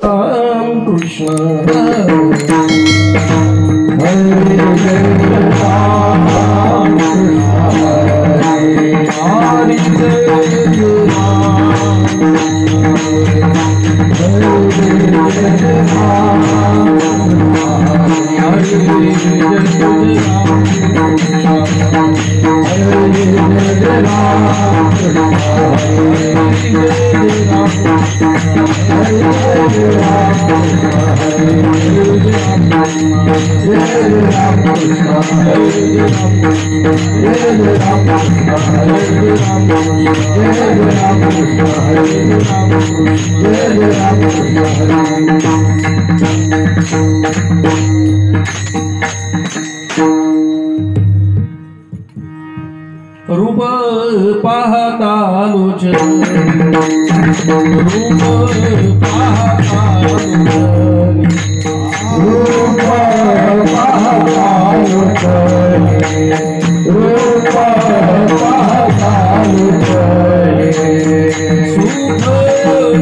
Ram Krishna रूप पाहता लोचन रूप पाहता लोचन रूप पाहता लोचन रूप पाहता लोचन सुख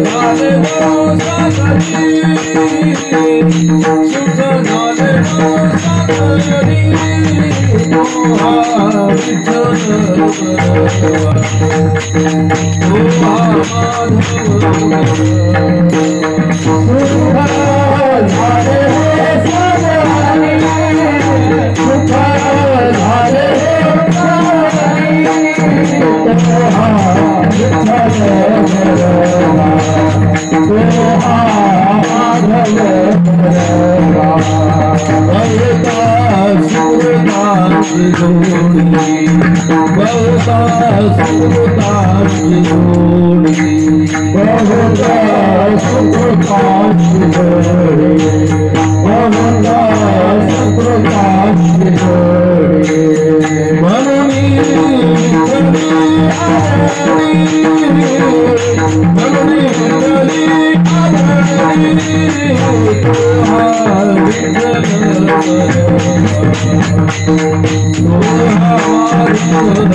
झाले सागरी सुख झाले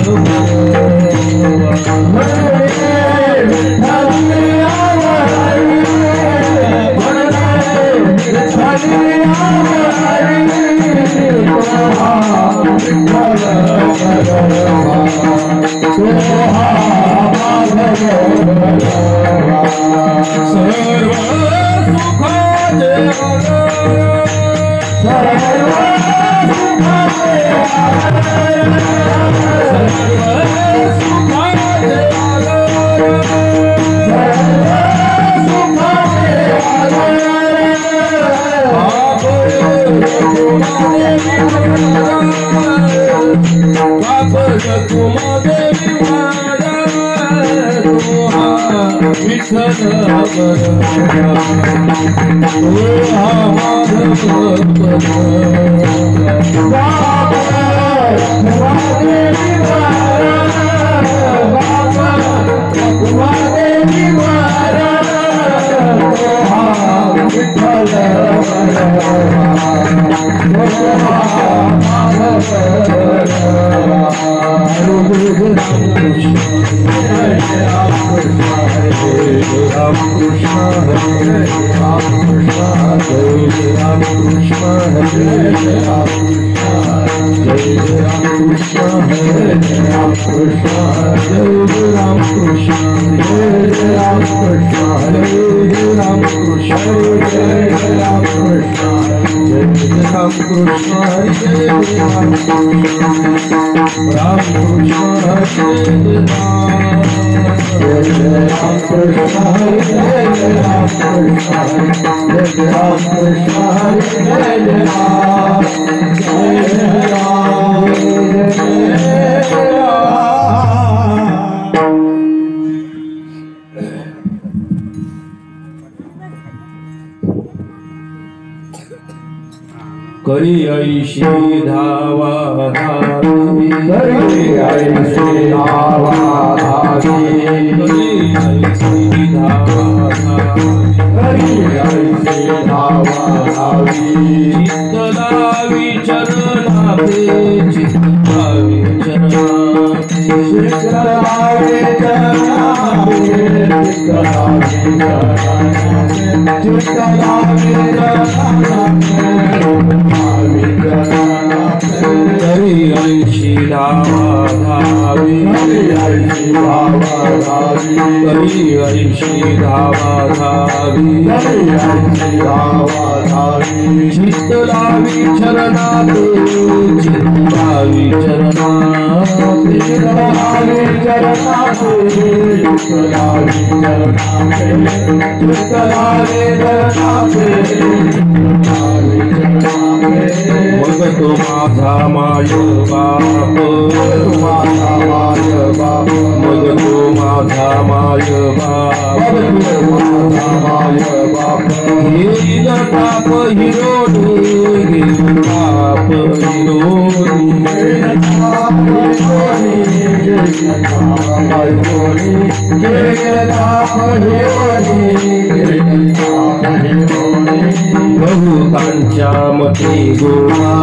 सागरी करी ऐशी धावा धावी करी ऐशी धावा धावी करी ऐशी धावा धावी करी ऐशी धावा धावी चित्त लावी चरणाते चित्त लावी चरणाते चित्त लावी चरणाते चित्त लावी चरणाते करी ऐशी धावा धावी करी ऐशी धावा धावी चित्त लावी चरणात चित्तावी मग तो माझा माय बाप मग तो माझा माय बाप येईल ताप हिरोनी ताप बहुतांच्या मते गोळा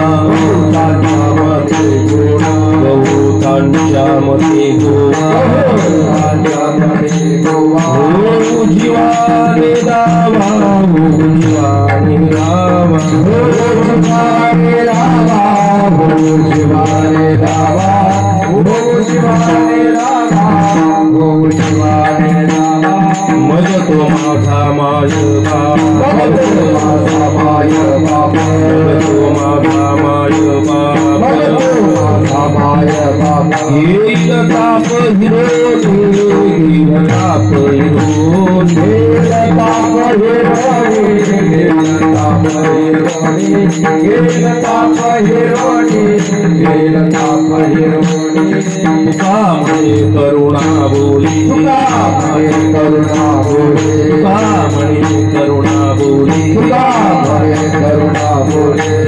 बहुतांच्या मते गोळा जीवाने दावा जीवाने रावा मज तो माझा माय बाप तो माझा माय बाप येईल ताप हिरोनी ताप कामणे करुणा बोली करुणा बोली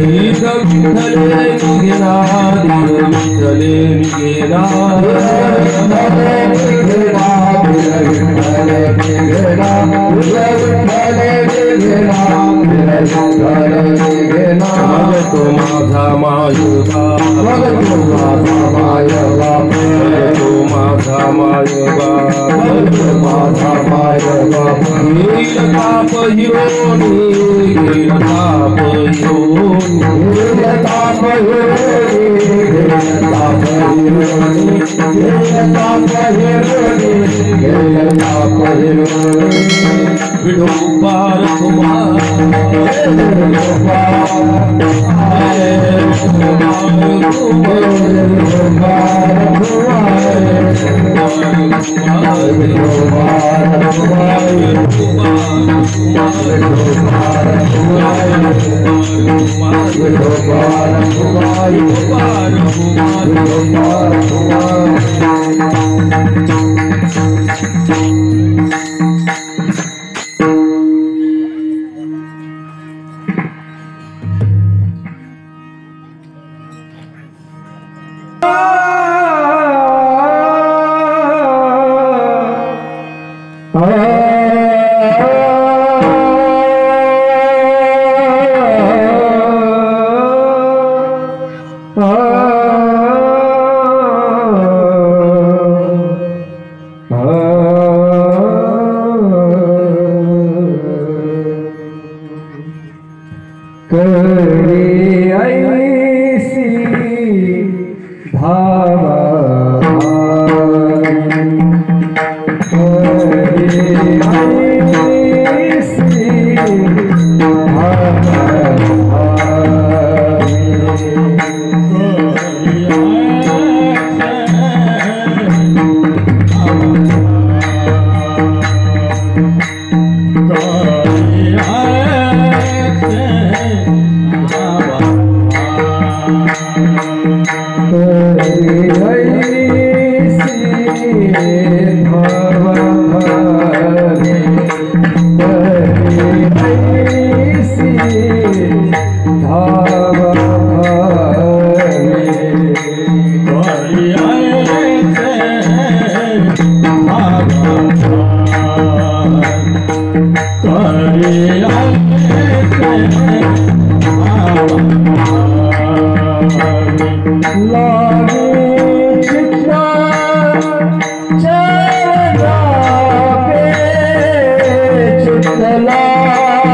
गीत विठ्ठले निघेना विठ्ठले निघेना मग तो माझा माय बाप तो माझा माय बाप येईल ताप हिरोनी ताप विठोबार कुमार चला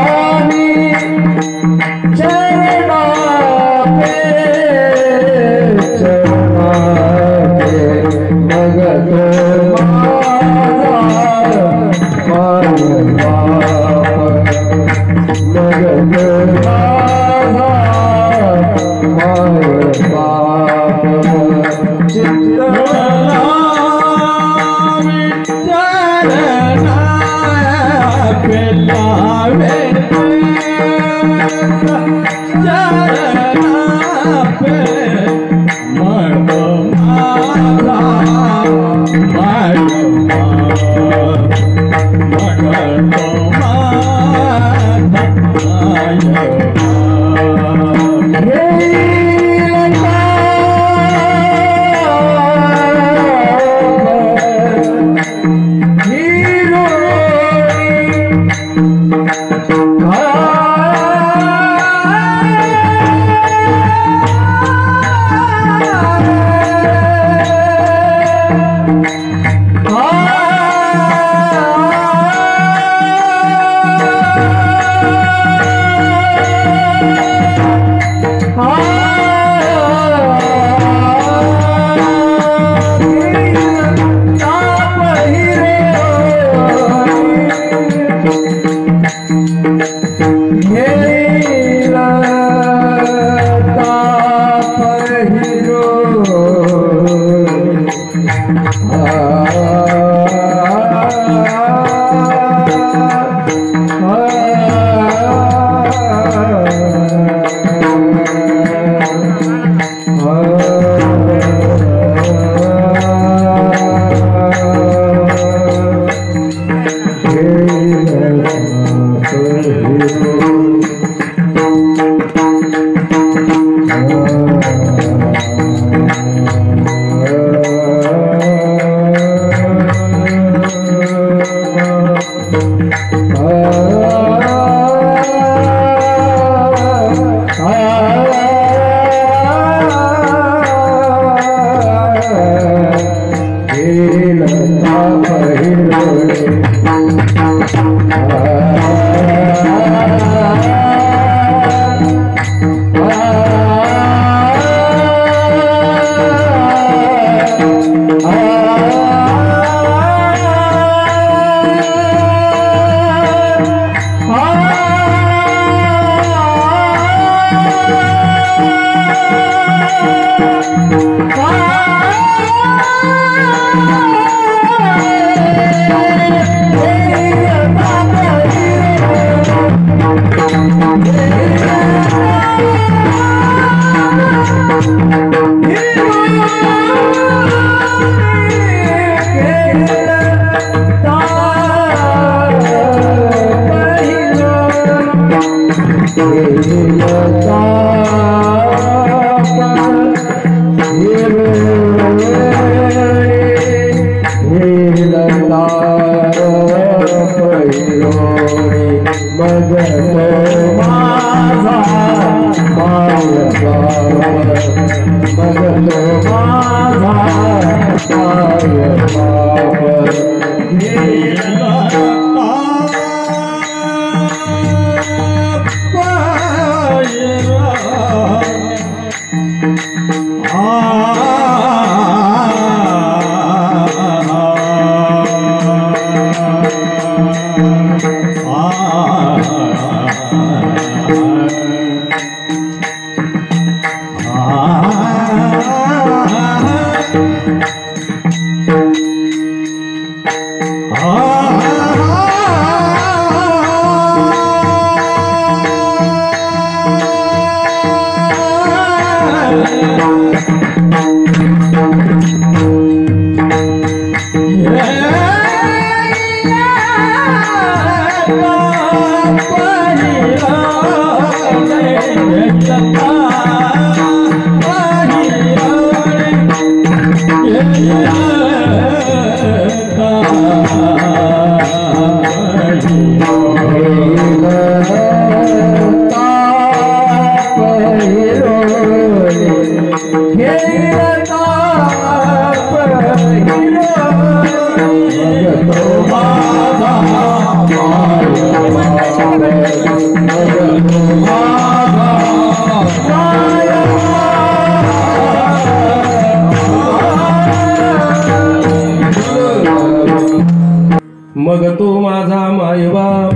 मग तो माझा मायबाप,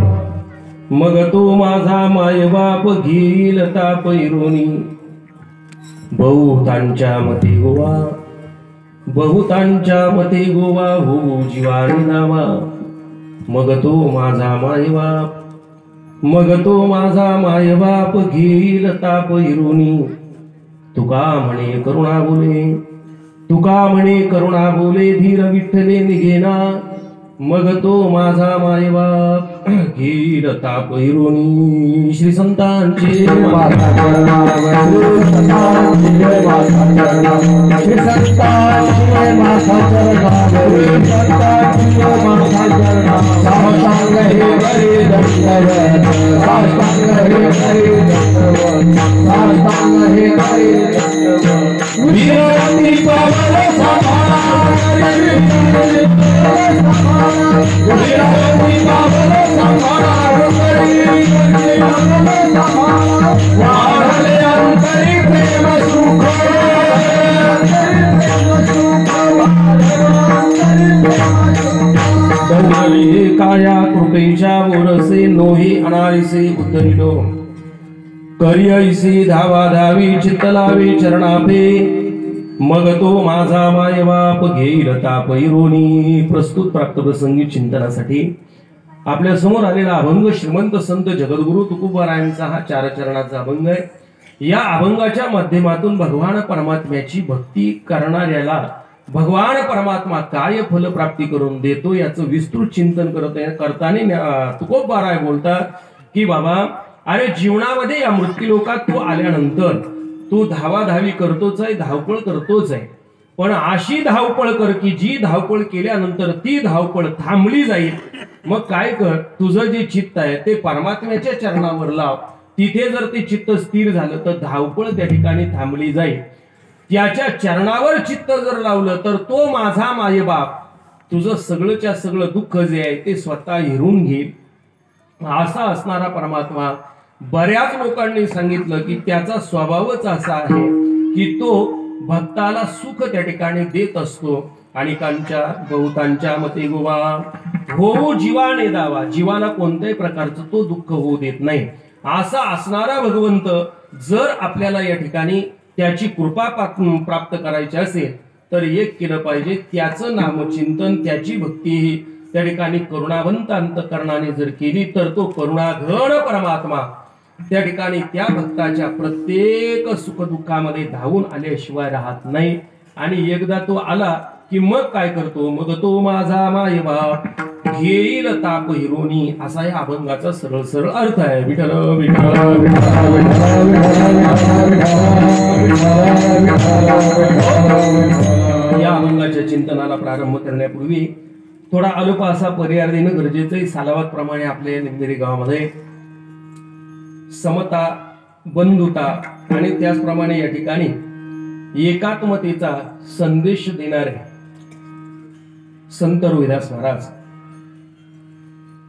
मग तो माझा मायबाप घेईल तापैरोनी. बहुतांच्या मते गोवा, बहुतांच्या मते गोवा होऊ जीवानी नावा. मग तो माझा मायबाप, मग तो माझा मायबाप घेईल ताप हिरुनी. तुका म्हणे करुणा बोले, तुका म्हणे करुणा बोले, धीर विठ्ठले निघेना. मग तो माझा मायबाप घेईल ताप हिरुनी. श्री संतांचे श्री काया कृपेच्या बोरसे नोही अनारिसे उद्धरिलो. करियैसी धावा धावी चित्तलावे चरणापे. मग तो माझा मायबाप घेईल ताप हिरोनी. प्रस्तुत प्राप्त प्रसंगी चिंतनासाठी आपल्या समोर आलेला अभंग श्रीमंत संत जगद्गुरु तुकोबारायांचा हा 4 चरणाचा अभंग आहे. या अभंगाच्या माध्यमातून भगवान परमात्म्याची भक्ती करणाऱ्याला भगवान परमात्मा काय फल प्राप्ती करून देतो याचं विस्तृत चिंतन करताना तुकोबाराय बोलतात की बाबा, अरे जीवनामध्ये या मृत्यूलोकात तू आल्यानंतर तू धावाधावी करतोच आहे, धावपळ करतोच आहे. पण अशी धावपळ कर की जी धावपळ केल्यानंतर ती धावपळ थांबली जाईल. मग काय कर, तुझं जे चित्त आहे ते परमात्म्याच्या चरणावर लाव. तिथे जर ते चित्त स्थिर झालं तर धावपळ त्या ठिकाणी थांबली जाईल. त्याच्या चरणावर चित्त जर लावलं तर तो माझा मायबाप तुझं सगळंच्या सगळं दुःख जे आहे ते स्वतः हिरून घेईल. असा असणारा परमात्मा बऱ्याच लोकांनी सांगितलं की त्याचा स्वभावच असा आहे की तो भक्ताला सुख त्या ठिकाणी देत असतो. अनेकांच्या बहुतांच्या मते गोवा हो जीवाने दावा, जीवाला कोणत्याही प्रकारचं तो दुःख होऊ देत नाही. असा असणारा भगवंत जर आपल्याला या ठिकाणी त्याची कृपा प्राप्त करायची असेल तर एक केलं पाहिजे, त्याचं नामचिंतन, त्याची भक्ती त्या ठिकाणी करुणावंत अंतकरणाने जर केली तर तो करुणाघन परमात्मा त्या ठिकाणी त्या भक्ताच्या प्रत्येक सुखदुःखामध्ये धावून आल्याशिवाय राहत नाही. आणि एकदा तो आला की मग काय करतो, मग तो माझा मायबाप घेईल ताप हिरोनी. असा या अभंगाचा सरळ सरळ अर्थ आहे. विठ्ठल विठ्ठल या अभंगाच्या चिंतनाला प्रारंभ करण्यापूर्वी थोडा अल्प असा पर्याय देणं गरजेचं आहे. सालावाद प्रमाणे आपल्या निंदेरी गावामध्ये समता, बंधुता आणि त्याचप्रमाणे या ठिकाणी एकात्मतेचा संदेश देणारे संत रोहिदास महाराज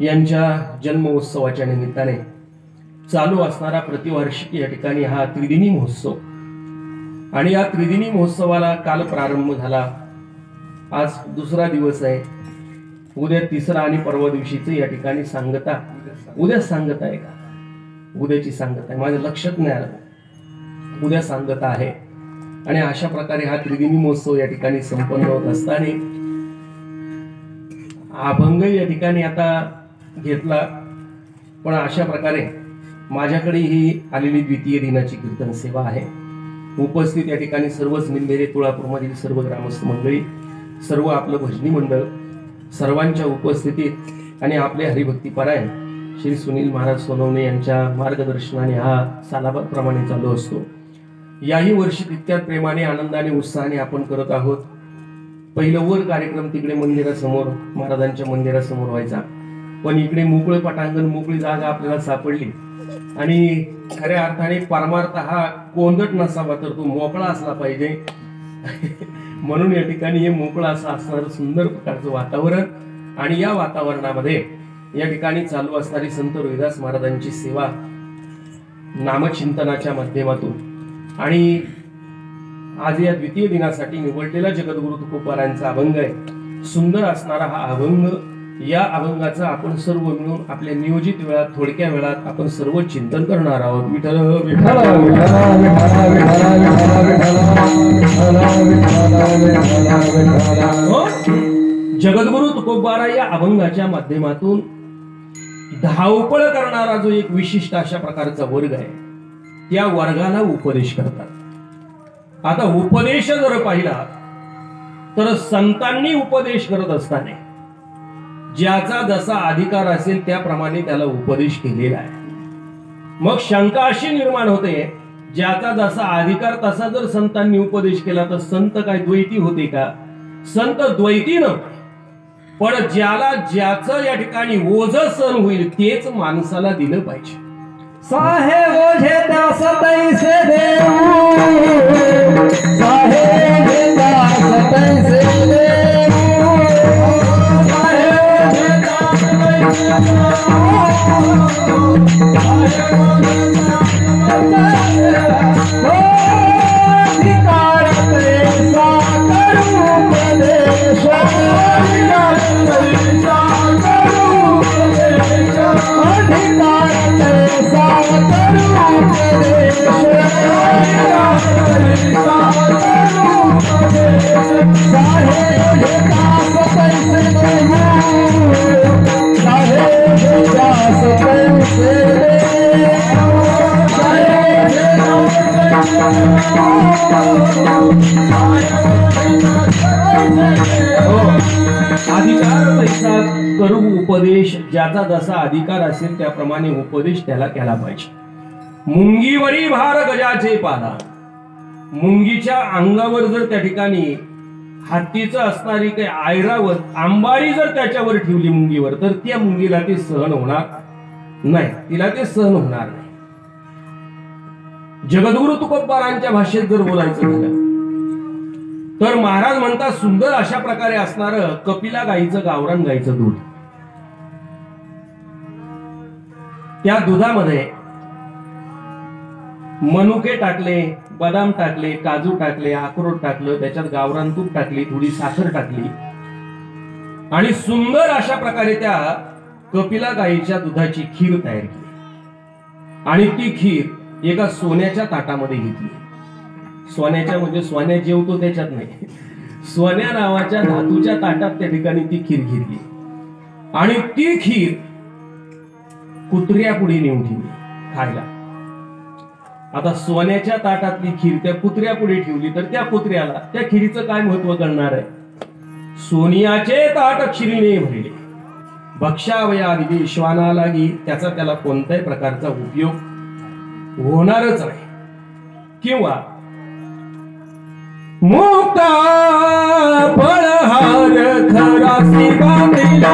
यांच्या जन्मोत्सवाच्या निमित्ताने चालू असणारा प्रतिवार्षिक या ठिकाणी हा त्रिदिनी महोत्सव. आणि या त्रिदिनी महोत्सवाला काल प्रारंभ झाला. आज दुसरा दिवस आहे. उद्या तिसरा आणि परवा दिवशीचे या ठिकाणी सांगता. उद्या सांगता आहे का? उद्याची सांगता आहे, माझ्या लक्षात नाही आलं. उद्या सांगता आहे. आणि अशा प्रकारे हा त्रिदिनी महोत्सव या ठिकाणी संपन्न होत असताना अभंग या ठिकाणी आता घेतला. पण अशा प्रकारे माझ्याकडे ही आलेली द्वितीय दिनाची कीर्तन सेवा आहे. उपस्थित या ठिकाणी सर्वच निंबेरे तुळापूरमधील सर्व ग्रामस्थ मंडळी, सर्व आपलं भजनी मंडळ, सर्वांच्या उपस्थितीत आणि आपले हरिभक्ती परायण श्री सुनील महाराज सोनवणे यांच्या मार्गदर्शनाने हा सालाबाद प्रमाणे चालू असतो. याही वर्षी तितक्यात प्रेमाने, आनंदाने, उत्साहाने आपण करत आहोत. पहिलं वर कार्यक्रम तिकडे मंदिरासमोर, महाराजांच्या मंदिरासमोर व्हायचा. पण इकडे मोकळे पटांगण, मोकळी जागा आपल्याला सापडली. आणि खऱ्या अर्थाने परमार्थ हा कोंदट नसावा तर तो मोकळा असला पाहिजे. म्हणून या ठिकाणी हे मोकळं असं असणारं सुंदर प्रकारचं वातावरण. आणि या वातावरणामध्ये या ठिकाणी चालू असणारी संत रोहिदास महाराजांची सेवा नामचिंतनाच्या माध्यमातून आणि आज या द्वितीय दिनासाठी निवडलेला जगद्गुरु तुकोबारायांचा अभंग आहे. सुंदर असणारा हा अभंग. या अभंगाचा आपण सर्व मिळून आपल्या नियोजित वेळात, थोडक्या वेळात आपण सर्व चिंतन करणार आहोत. विठ्ठल विठ्ठल जगद्गुरु तुकोबारा या अभंगाच्या माध्यमातून धावपळ करणारा जो एक विशिष्ट अशा प्रकारचा वर्ग आहे, त्या वर्गाला उपदेश करतात. आता उपदेश जर पाहिला तर संतांनी उपदेश करत असताना ज्याचा जसा अधिकार असेल त्याप्रमाणे त्याला उपदेश केलेला आहे. मग शंका अशी निर्माण होते, ज्याचा जसा अधिकार तसा जर संतांनी उपदेश केला तर संत काय द्वैती होते का? संत द्वैती नव्हते, पण ज्याला ज्याचं या ठिकाणी ओझ सहन होईल तेच माणसाला दिलं पाहिजे. साहेब ओझे दास तैसे देऊ, साहेब ओझे दास तैसे देऊ, साहेब ओझे दास तैसे देऊ, साहेब ओझे दास तैसे देऊ. अधिकार तेसा करू उपदेश, अधिकार तेसा करू उपदेश, अधिकार तेसा करू उपदेश, अधिकार तेसा करू उपदेश. साहेब दास तैसे देऊ, साहेब दास तैसे देऊ, साहेब अधिकार पैसा करू उपदेश, ज्याचा जसा अधिकार असेल त्याप्रमाणे उपदेश त्याला केला पाहिजे. मुंगीवरी भार गजाचे पाला, मुंगीच्या अंगावर जर त्या ठिकाणी हत्तीचं असणारी काही आयरावर अंबारी जर त्याच्यावर ठेवली मुंगीवर, तर त्या मुंगीला ते सहन होणार नाही, तिला ते सहन होणार नाही. जगद्गुरु तुकोबारांच्या भाषेत जर बोलायचं झालं तर महाराज म्हणतात, सुंदर अशा प्रकारे असणारं कपिला गाईचं, गावरान गाईचं दूध, त्या दुधामध्ये मनुके टाकले, बदाम टाकले, काजू टाकले, अक्रोड टाकलं, त्याच्यात गावरान तूप टाकली, थोडी साखर टाकली आणि सुंदर अशा प्रकारे त्या कपिला गाईच्या दुधाची खीर तयार केली आणि ती खीर एका सोन्याच्या ताटामध्ये घेतली. सोन्याच्या म्हणजे सोन्या जेवतो त्याच्यात नाही, सोन्या नावाच्या धातूच्या ताटात त्या ठिकाणी ती खीर घेतली आणि ती खीर कुत्र्या पुढे नेऊन ठेवली खायला. आता सोन्याच्या ताटातली खीर त्या कुत्र्या पुढे ठेवली तर त्या कुत्र्याला त्या खिरीचं काय महत्व कळणार आहे? सोनियाचे ताट क्षीरीने भरले, भक्षावयादी श्वाना लागी, त्याचा त्याला कोणत्याही प्रकारचा उपयोग होणारच नाही. किंवा मुक्ता फळहार खरासी बांधिला,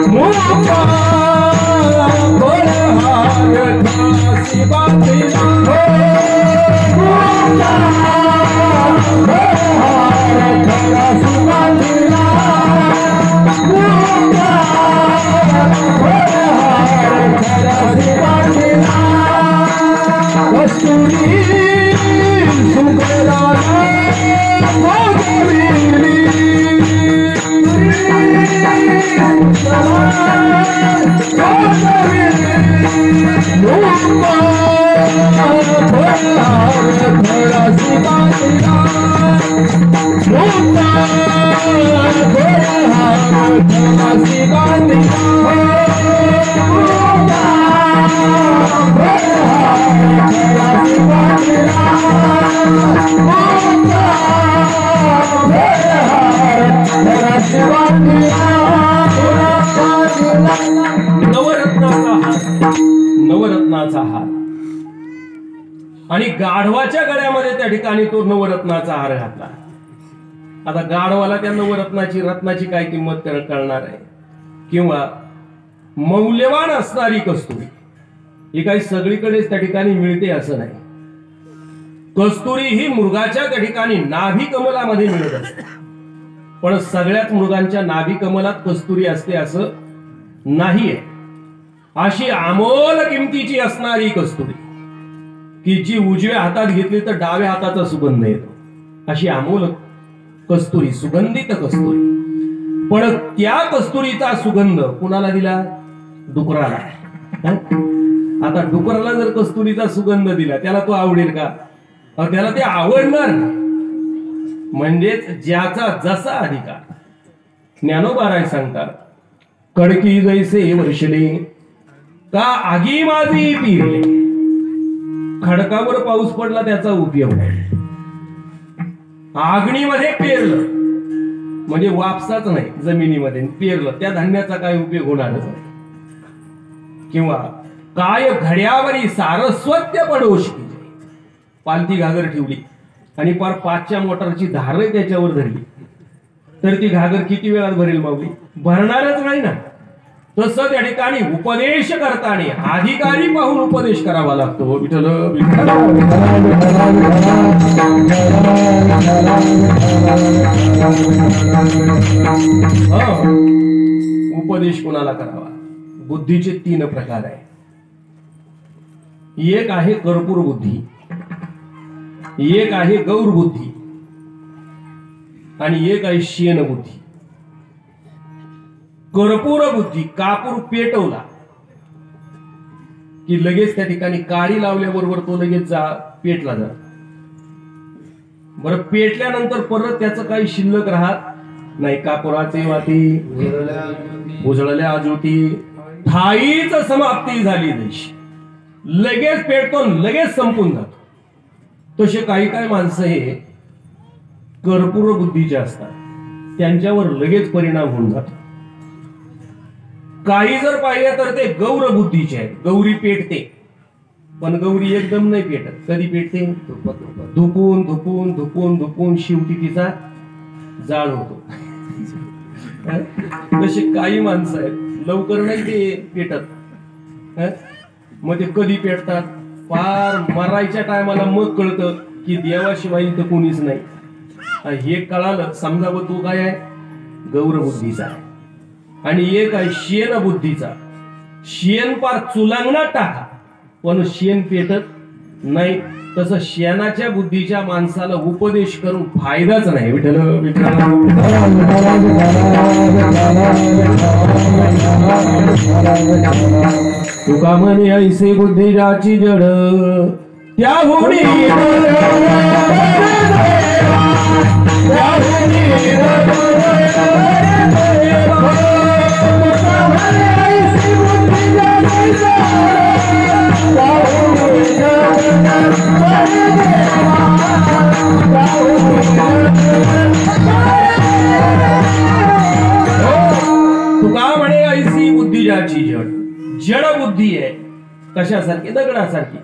मुक्ता फळहार खरासी बांधिला, मुक्ता फळहार खरासी बांधिला, मुक्ता फळहार खरासी बांधिला. कस्तुरी नवरत्नाचा हार आणि गाढवाच्या गळ्यामध्ये त्या ठिकाणी तो नवरत्नाचा हार घातला. आता गाढवाला त्या नवरत्नाची रत्नाची काय किंमत कळणार आहे? किंवा मौल्यवान असणारी कस्तुरी ही काही सगळीकडेच त्या ठिकाणी मिळते असं नाही. कस्तुरी ही मृगाच्या त्या ठिकाणी नाभी कमलामध्ये मिळत असते, पण सगळ्याच मृगांच्या नाभी कमलात कस्तुरी असते असं नाहीये. अशी अमोल किमतीची असणारी कस्तुरी की जी उजव्या हातात घेतली तर डाव्या हाताचा सुगंध येतो, अशी अमोल कस्तुरी, सुगंधित कस्तुरी. पण त्या कस्तुरीचा सुगंध कुणाला दिला? डुकराला. आता डुकराला जर कस्तुरीचा सुगंध दिला त्याला तो आवडेल का? त्याला ते आवडणार. म्हणजेच ज्याचा जसा अधिकार. ज्ञानोबा राय सांगतात, कडकी जैसे वर्षले का आगी माझी पिरले. खडकावर पाऊस पडला त्याचा उपयोग नाही. आगणीमध्ये पेरलं म्हणजे वापसाच नाही, जमिनीमध्ये पेरलं त्या धान्याचा काय उपयोग होणारच नाही. किंवा काय घड्यावरी सारस्वत्य पडोश की पालती घागर ठेवली आणि पार 5च्या मोटारची धार त्याच्यावर धरली तर ती घागर किती वेळात भरेल माऊली? भरणारच नाही ना. तसं त्या ठिकाणी उपदेश करताना अधिकारी पाहून उपदेश करावा लागतो. विठ्ठल उपदेश कोणाला करावा? बुद्धीचे 3 प्रकार आहे. एक आहे कर्पूर बुद्धी, एक आहे गौर बुद्धी आणि एक आहे शेन बुद्धी. कर्पूर बुद्धी, कापूर पेटवला की लगेच त्या ठिकाणी काळी लावल्याबरोबर तो लगेच पेटला जातो. बरं, पेटल्यानंतर परत त्याचं काही शिल्लक राहत नाही. कापुराचे वाती उजळल्या ज्योती ठाईच समाप्ती झाली जशी. लगेच पेटतो, लगेच संपून जातो. तसे काही काही माणसं हे कर्पूर बुद्धीचे असतात, त्यांच्यावर लगेच परिणाम होऊन जातो. काही जर पाहिले तर ते गौर बुद्धीचे आहेत. गौरी पेटते पण गौरी एकदम नाही पेटत. कधी पेटते? धुपून धुपून धुपून धुपून शेवटी तिचा जाळ होतो. तसे काही माणसं आहेत लवकर नाही ते पेटत. मग ते कधी पेटतात? फार मरायच्या टायमाला मग कळतं की देवाशिवाय इथं कोणीच नाही. हे कळालं समजा तो काय आहे? गौर बुद्धीचा आहे. आणि एक आहे शेण बुद्धीचा. शेण पार चुलांगणात टाका पण शेण पेटत नाही. तसं शेणाच्या बुद्धीच्या माणसाला उपदेश करून फायदाच नाही. विठ्ठल तुका म्हणे ऐसे बुद्धी जाची जड त्या होणी तुका म्हणे ऐसी बुद्धी ज्याची जड. जड बुद्धी आहे कशासारखी? दगडासारखी.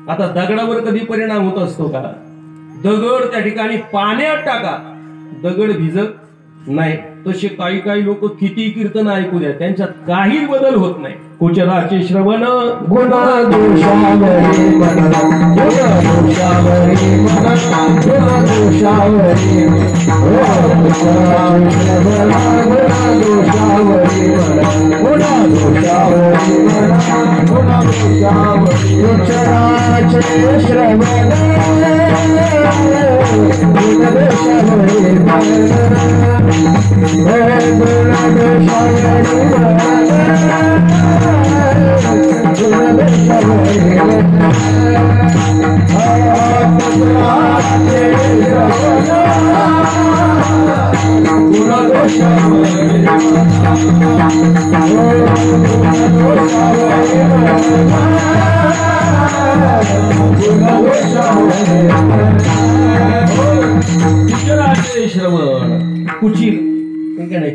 आता दगडावर कधी परिणाम होत असतो का? दगड त्या ठिकाणी पाण्यात टाका, दगड भिजत नाही. तसे काही काही लोक किती कीर्तन ऐकू द्या त्यांच्यात काही बदल होत नाही. कुचराचे श्रवण गुण दोषावरी श्रवण कुचिर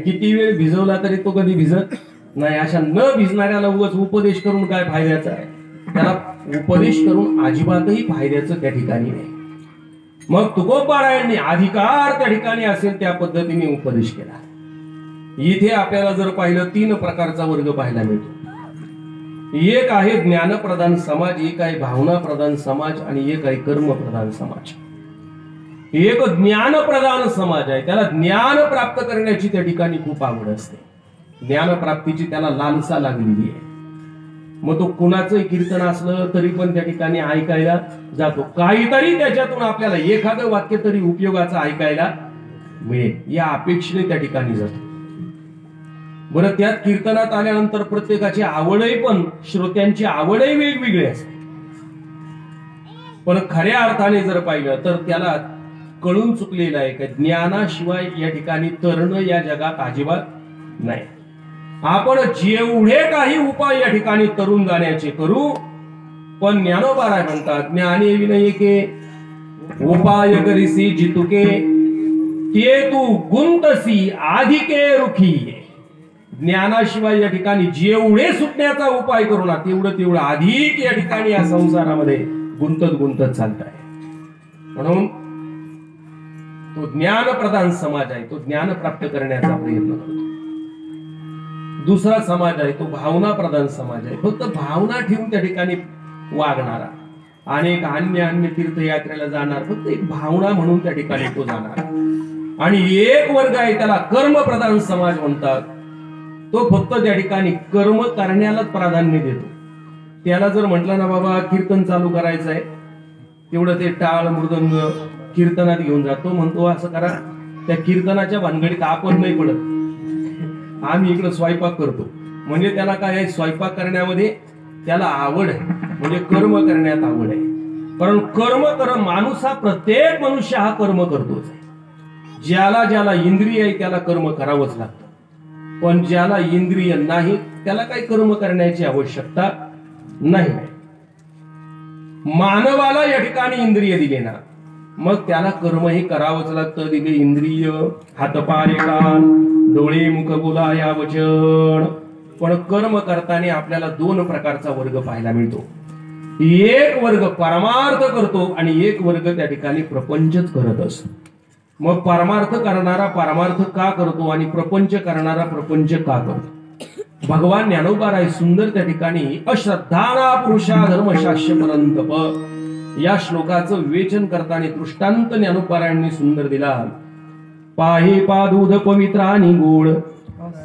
किती वेळ भिजवला तरी तो कधी भिजत नाही. अशा न भिजणाऱ्याला उगाच उपदेश करून काय फायद्याचा आहे? त्याला उपदेश करून अजिबातही फायद्याचं त्या ठिकाणी नाही. मग तुकोबारायांनी अधिकार त्या ठिकाणी असेल त्या पद्धतीने उपदेश केला. इथे आपल्याला जर पाहिलं 3 प्रकारचा वर्ग पाहायला मिळतो. एक आहे ज्ञानप्रधान समाज, एक आहे भावना प्रधान समाज आणि एक आहे कर्मप्रधान समाज. एक ज्ञानप्रधान समाज आहे, त्याला ज्ञान प्राप्त करण्याची त्या ठिकाणी खूप आवड असते. ज्ञान प्राप्तीची त्याला लालसा लागलेली आहे. मग तो कुणाचंही कीर्तन असलं तरी पण त्या ठिकाणी ऐकायला जातो. काहीतरी त्याच्यातून आपल्याला एखादं वाक्य तरी उपयोगाचं ऐकायला मिळेल या अपेक्षेने त्या ठिकाणी जातो. बरं, त्यात कीर्तनात आल्यानंतर प्रत्येकाची आवडही पण श्रोत्यांची आवडही वेगवेगळी असते. पण खऱ्या अर्थाने जर पाहिलं तर त्याला कळून चुकलेलं आहे की ज्ञानाशिवाय या ठिकाणी तरण या जगात अजिबात नाही. आपण जेवढे काही उपाय या ठिकाणी तरुण जाण्याचे करू, पण ज्ञानोबा राय म्हणतात ज्ञाने विनय के उपाय करीसी जितुके ते तू गुंतसी आधिके रुखी. ज्ञानाशिवाय या ठिकाणी जेवढे सुटण्याचा उपाय करू ना तेवढं अधिक या ठिकाणी या संसारामध्ये गुंतत चालत आहे. म्हणून तो ज्ञान प्रधान समाज आहे, तो ज्ञान प्राप्त करण्याचा प्रयत्न करतो. दुसरा समाज आहे तो भावना प्रधान समाज आहे, फक्त भावना ठेवून त्या ठिकाणी वागणारा. अनेक अन्य तीर्थयात्रेला जाणार, फक्त एक भावना म्हणून त्या ठिकाणी तो जाणार. आणि एक वर्ग आहे त्याला कर्म प्रधान समाज म्हणतात, तो फक्त त्या ठिकाणी कर्म करण्यालाच प्राधान्य देतो. त्याला जर म्हटलं ना बाबा कीर्तन चालू करायचं आहे, तेवढं ते टाळ मृदंग कीर्तनात घेऊन जातो, म्हणतो असं करा. त्या कीर्तनाच्या भानगडीत आपण नाही पडत, आम्ही इकडे स्वयंपाक करतो. म्हणजे त्याला काय आहे, स्वयंपाक करण्यामध्ये त्याला आवड आहे, म्हणजे कर्म करण्यात आवड आहे. कारण कर्म माणूस हा प्रत्येक मनुष्य हा कर्म करतोच. ज्याला इंद्रिय आहे त्याला कर्म करावंच लागतं, पण ज्याला इंद्रिय नाही त्याला काही कर्म करण्याची आवश्यकता नाही. मानवाला या ठिकाणी इंद्रिय दिले ना, मग त्याला कर्म हे करावंच लागतं. दिले इंद्रिय, हातपाय कान डोळे मुख बोला या वचन. पण कर्म करताना आपल्याला दोन प्रकारचा वर्ग पाहायला मिळतो. एक वर्ग परमार्थ करतो आणि एक वर्ग त्या ठिकाणी प्रपंचच करत असतो. मग परमार्थ करणारा परमार्थ का करतो आणि प्रपंच करणारा प्रपंच का करतो? भगवान ज्ञानोबा राय सुंदर त्या ठिकाणी अश्रद्धाना पुरुषा धर्मशास्त्र पर्यंत या श्लोकाचं विवेचन करताना दृष्टांत ज्ञानोबा रायांनी सुंदर दिला. पाहे पादूध पवित्र आणि गोड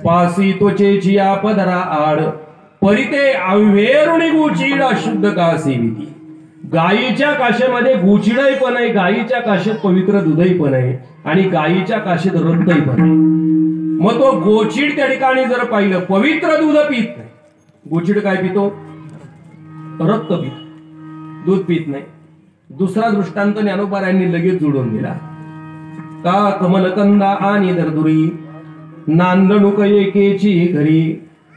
पासी त्वचेची आपदरा आड परिते आवेरुणी गुचीड अशुद्ध का सेविती. गायीच्या काशेमध्ये गुचिडही पण आहे, गायीच्या काशेत पवित्र दूधही पण आहे आणि गायीच्या काशेत रक्तही पण आहे. मग तो गोचिड त्या ठिकाणी जर पाहिलं पवित्र दूध पित नाही. गोचिड काय पितो? रक्त पितो, दूध पित नाही. दुसरा दृष्टांत ज्ञानोबा यांनी लगेच जोडून दिला. का कमलकंदा आणि दरदुरी नांदणुक एकेची घरी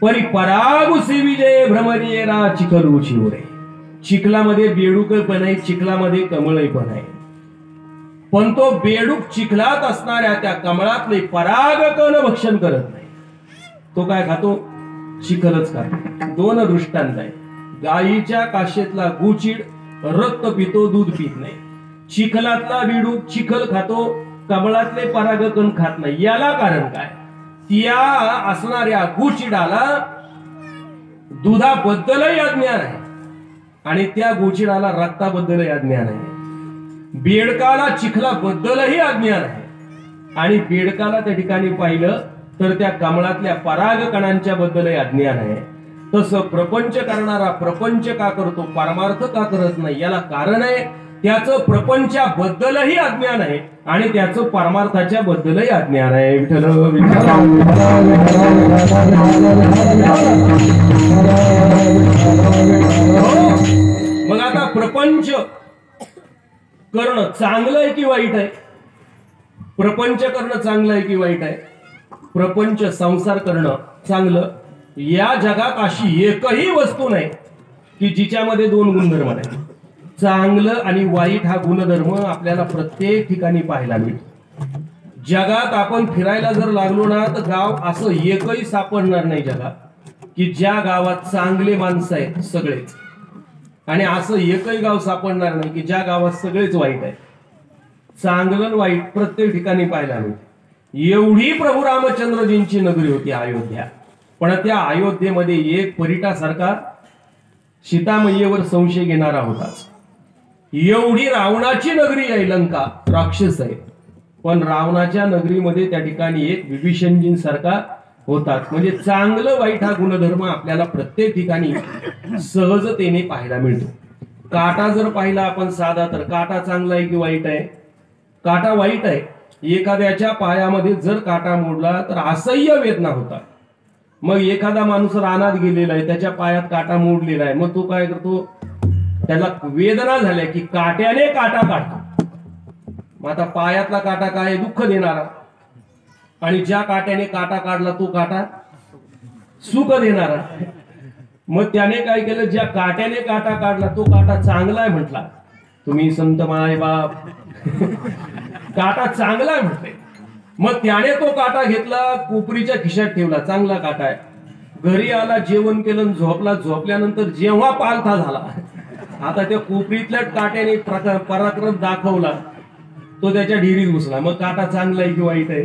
परी परागुसी विजय भ्रमरियेरा चिखलू शिवरे. चिखलामध्ये बेडूक पण आहे, चिखलामध्ये कमळही पण आहे, पण तो बेडूक चिखलात असणाऱ्या त्या कमळातले परागकण भक्षण करत नाही. तो काय खातो? चिखलच खातो. दोन दृष्टांत आहे. गायीच्या काशेतला गुचिड रक्त पितो, दूध पित नाही. चिखलातला बेडूक चिखल खातो, कमळातले परागकण खात नाही. याला कारण काय? त्या असणाऱ्या गुचिडाला दुधाबद्दलही अज्ञान आहे आणि त्या गोचिडाला रक्ताबद्दलही अज्ञान आहे. बेडकाला चिखलाबद्दलही अज्ञान आहे आणि बेडकाला त्या ठिकाणी पाहिलं तर त्या कमळातल्या परागकणांच्या बद्दलही अज्ञान आहे. तसं प्रपंच करणारा प्रपंच का करतो, परमार्थ का करत नाही? याला कारण आहे त्याचं प्रपंचाबद्दलही अज्ञान आहे आणि त्याचं परमार्थाच्या बद्दलही अज्ञान आहे. विठ्ठल मग आता प्रपंच करणं चांगलं आहे की वाईट आहे? प्रपंच करणं चांगलं आहे की वाईट आहे? प्रपंच संसार करणं चांगलं. या जगात अशी एकही वस्तू नाही की जिच्यामध्ये दोन गुणधर्म नाही. चांगलं आणि वाईट हा गुणधर्म आपल्याला प्रत्येक ठिकाणी पाहायला मिळतो. जगात आपण फिरायला जर लागलो ना तर गाव असं एकही सापडणार नाही जगात की ज्या गावात चांगले माणसं आहेत सगळेच, आणि असं एकही गाव सापडणार नाही की ज्या गावात सगळेच वाईट आहेत. चांगलं वाईट प्रत्येक ठिकाणी पाहायला मिळते. एवढी प्रभू रामचंद्रजींची नगरी होती अयोध्या, पण त्या अयोध्येमध्ये एक परिटासारखा सीतामय्येवर संशय घेणारा होताच. एवढी रावणाची नगरी आहे लंका, राक्षस आहे, पण रावणाच्या नगरीमध्ये त्या ठिकाणी एक विभीषणजी सारखा होताच. म्हणजे चांगलं वाईट हा गुणधर्म आपल्याला प्रत्येक ठिकाणी सहजतेने पाहायला मिळतो. काटा जर पाहिला आपण साधा तर काटा चांगला आहे की वाईट आहे? काटा वाईट आहे. एखाद्याच्या पायामध्ये जर काटा मोडला तर असह्य वेदना होतात. मग एखादा माणूस रानात गेलेला आहे, त्याच्या पायात काटा मोडलेला आहे, मग तो काय करतो? त्याला वेदना झाल्या की काट्याने काटा काढतो. मग आता पायातला काटा काय? दुःख देणारा. आणि ज्या काट्याने काटा काढला तो काटा सुख देणारा. मग त्याने काय केलं, ज्या काट्याने काटा काढला तो काटा चांगला आहे म्हटला. तुम्ही संत माय बाप काटा चांगला आहे म्हटले. मग त्याने तो काटा घेतला, कोपरीच्या खिशात ठेवला. चांगला काटा आहे. घरी आला, जेवण केलं, झोपला. झोपल्यानंतर जेव्हा पालथा झाला, आता त्या कोपरीतल्या काट्याने पराक्रम दाखवला, तो त्याच्या ढिरीत घुसला. मग काटा चांगला आहे की वाईट आहे?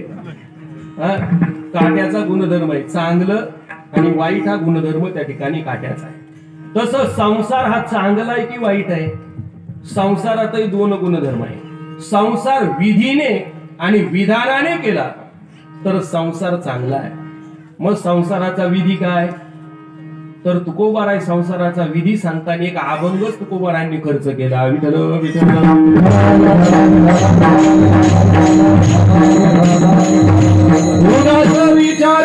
काट्याचा गुणधर्म आहे चांगलं आणि वाईट हा गुणधर्म त्या ठिकाणी काट्याचा आहे. तसं संसार हा चांगला आहे की वाईट आहे? संसारातही दोन गुणधर्म आहे. संसार विधीने आणि विधानाने केला तर संसार चांगला आहे. मग संसाराचा विधी काय? तर तुकोबाराय संसाराचा विधी सांगताना एक अभंगच तुकोबारायांनी खर्च केला. विठ्ठल विठ्ठल विचार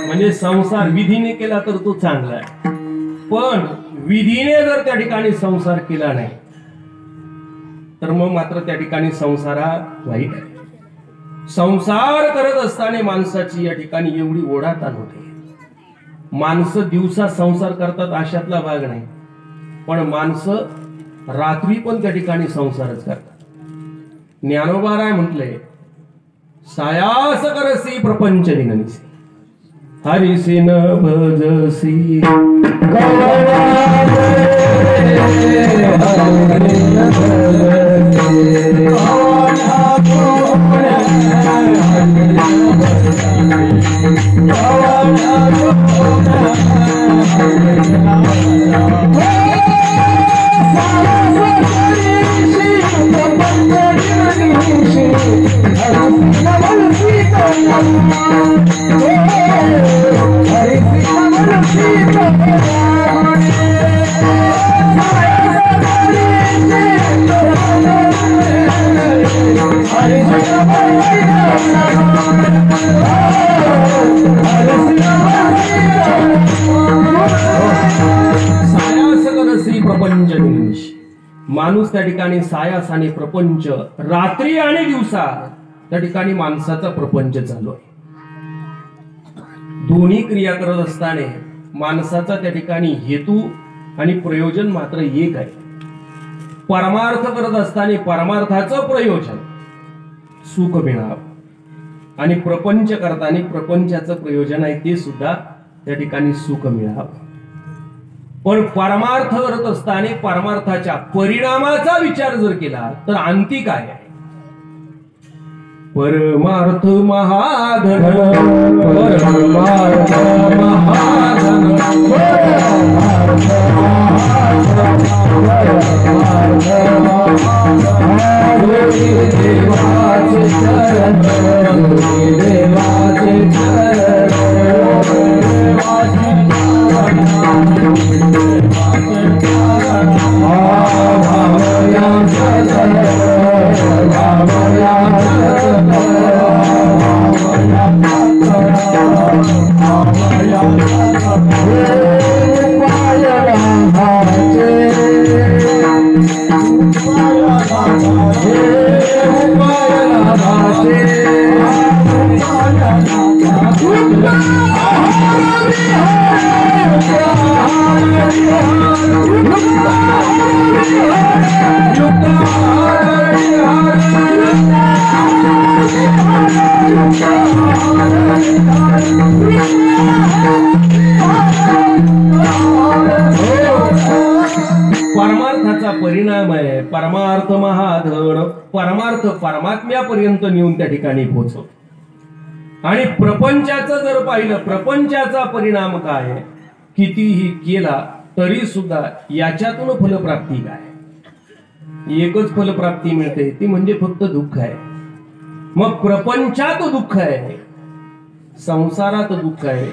म्हणजे संसार विधीने केला तर तो चांगला आहे, पण विधीने जर त्या ठिकाणी संसार केला नाही तर मग मात्र त्या ठिकाणी संसारा वाईट आहे. संसार करत असताना माणसाची या ठिकाणी एवढी ओढाताण होते. माणसं दिवसा संसार करतात अशातला भाग नाही, पण माणसं रात्री पण त्या ठिकाणी संसारच करतात. ज्ञानोबा राय म्हटले, सायास करसी प्रपंच दिनसी हरिसी न भजसी प्रपंच दिनशी. माणूस त्या ठिकाणी सायास आणि प्रपंच, रात्री आणि दिवसा त्या ठिकाणी माणसाचा प्रपंच चालू आहे. दोन्ही क्रिया करत असताना माणसाचा त्या ठिकाणी हेतू आणि प्रयोजन मात्र एक आहे. परमार्थ करत असताना परमार्थाचं प्रयोजन सुख मिळावं आणि प्रपंच करताना प्रपंचाचं प्रयोजन आहे ते सुद्धा त्या ठिकाणी सुख मिळावं. पण परमार्थ करत असताना परमार्थाच्या परिणामाचा विचार जर केला तर अंती काय आहे? परमार्थ महाधन, परमार्थ महाधन, देवाचे चरण, देवाचे परिणाम आहे. परमार्थ महाधन, परमार्थ परमात्म्यापर्यंत नेऊन त्या ठिकाणी पोहोचव. आणि प्रपंचाचं जर पाहिलं, प्रपंचाचा परिणाम काय आहे, कितीही केला तरी सुद्धा याच्यातून फलप्राप्ती काय, एकच फलप्राप्ती मिळते, ती म्हणजे फक्त दुःख आहे. मग प्रपंचात दुःख आहे, संसारात दुःख आहे,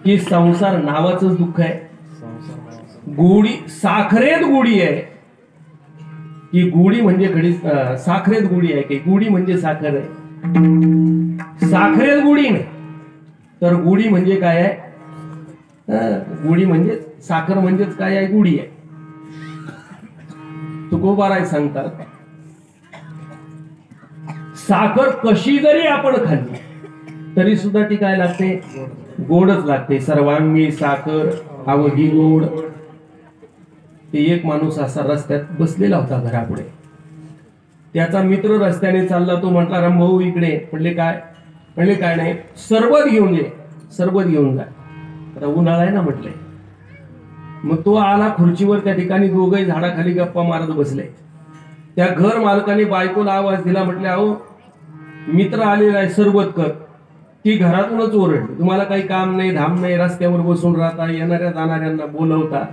की संसार नावाचंच दुःख आहे. गोडी साखरेत गोडी आहे, की गोडी म्हणजे घडी साखरेत गोडी आहे, की गोडी म्हणजे साखर आहे. साखरेत गोडी नाही तर गोडी म्हणजे काय आहे, गोडी म्हणजे साखर म्हणजेच काय आहे, गोडी आहे. तुकोबाराय सांगतात, साखर कशी जरी आपण खाल्ली तरी सुद्धा ती काय लागते, गोडच लागते. सर्वांगी साखर अवघी गोड. ते एक माणूस असा रस्त्यात बसलेला होता घरापुढे, त्याचा मित्र रस्त्याने चालला. तो म्हटला, रामभाऊ इकडे. म्हणले काय? म्हणले काय नाही, सरबत घेऊन ये, सरबत घेऊन जा. आता उन्हाळा आहे ना म्हटले. मग तो आला खुर्चीवर, त्या ठिकाणी दोघंही झाडाखाली गप्पा मारत बसले. त्या घर मालकाने बायकोला आवाज दिला, म्हटले अहो मित्र आलेला आहे, सरबत कर. ती घरातूनच ओरडली, तुम्हाला काही काम नाही धाम नाही, रस्त्यावर बसून राहता, येणाऱ्या जाणाऱ्यांना बोलवता,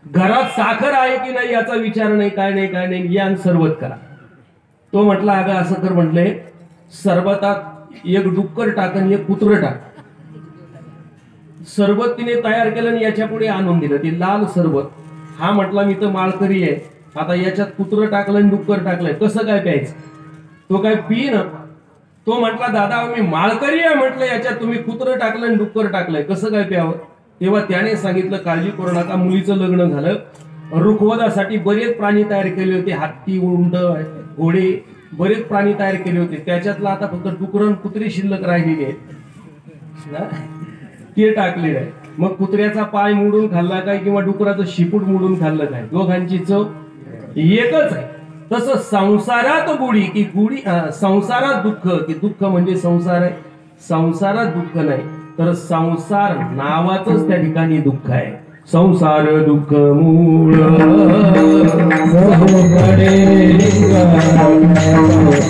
घरात साखर आहे की नाही याचा विचार नाही, काय नाही काय नाही, या सरबत करा. तो म्हटला अगं असं कर, म्हटले सरबतात एक डुक्कर टाक आणि एक कुत्र टाक. सरबत तिने तयार केलं आणि याच्या पुढे आणून दिलं, ते लाल सरबत. हा म्हटला मी तर माळकरी आहे, आता याच्यात कुत्र टाकलं आणि डुक्कर टाकलंय, कसं काय प्यायचं? तो काय पी ना. तो म्हटला दादा मी माळकरी आहे, म्हटलं याच्यात तुम्ही कुत्र टाकलं आणि डुक्कर टाकलंय, कसं काय प्यावं? तेव्हा त्याने सांगितलं काळजी करू नका, मुलीचं लग्न झालं, रुखवदासाठी बरेच प्राणी तयार केले होते, हत्ती उंट घोडे बरेच प्राणी तयार केले होते, त्याच्यातला आता फक्त डुकर आणि कुत्री शिल्लक राहिलेली आहेत, ते टाकलेलं आहे. मग कुत्र्याचा पाय मोडून खाल्ला काय किंवा डुकराचं शिपूट मोडून खाल्लं काय, दोघांची चव एकच आहे. तसं संसारात गोडी की गोडी, संसारात दुःख की दुःख म्हणजे संसार आहे. संसारात दुःख नाही तर संसार नावाचंच त्या ठिकाणी दुःख आहे. संसार दुःख मूळ Oh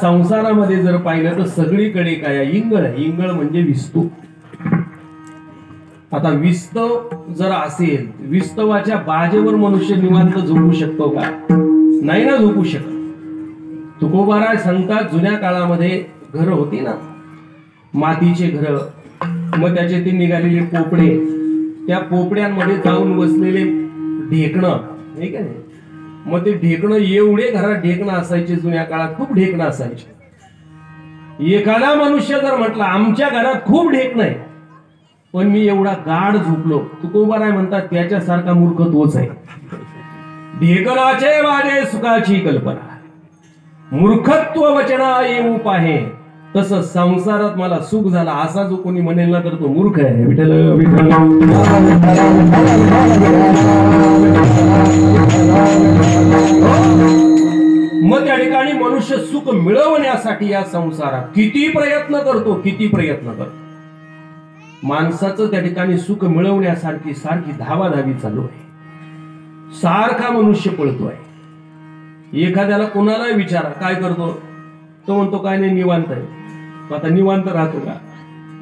संसारामध्ये जर पाहिलं तर सगळीकडे काय आहे? इंगळ आहे. इंगळ म्हणजे विस्तव. आता विस्तव जर असेल, विस्तवाच्या बाजेवर मनुष्य निवांत झोपू शकतो का? नाही ना झोपू शकत. तुकोबाराय सांगतात जुन्या काळामध्ये घर होती ना, मातीचे घर, मग त्याचे ते निघालेले पोपडे, त्या पोपड्यांमध्ये जाऊन बसलेले ढेकणं, हे का नाही, मग ते ढेकणं एवढे घरात ढेकणं असायचे जुन्या काळात, खूप ढेकणं असायचे. एखादा मनुष्य जर म्हटला आमच्या घरात खूप ढेकणं आहे पण मी एवढा गाढ झोपलो, तुकोबाराय म्हणतात त्याच्यासारखा मूर्ख तोच आहे. ढेकणाचे वाजे सुखाची कल्पना, मूर्खत्व वचना येऊ पाहे. तसं संसारात मला सुख झाला असा जो कोणी म्हणेल ना तर तो मूर्ख आहे. विठ्ठल विठ्ठल. मग त्या ठिकाणी मनुष्य सुख मिळवण्यासाठी या संसारात किती प्रयत्न करतो, किती प्रयत्न करतो. माणसाचं त्या ठिकाणी सुख मिळवण्यासारखी सारखी धावाधावी चालू आहे. सारखा मनुष्य पळतोय. एखाद्याला कोणालाही विचारा काय करतो, तो म्हणतो काय नाही निवांत आहे. आता निवांत राहतो का?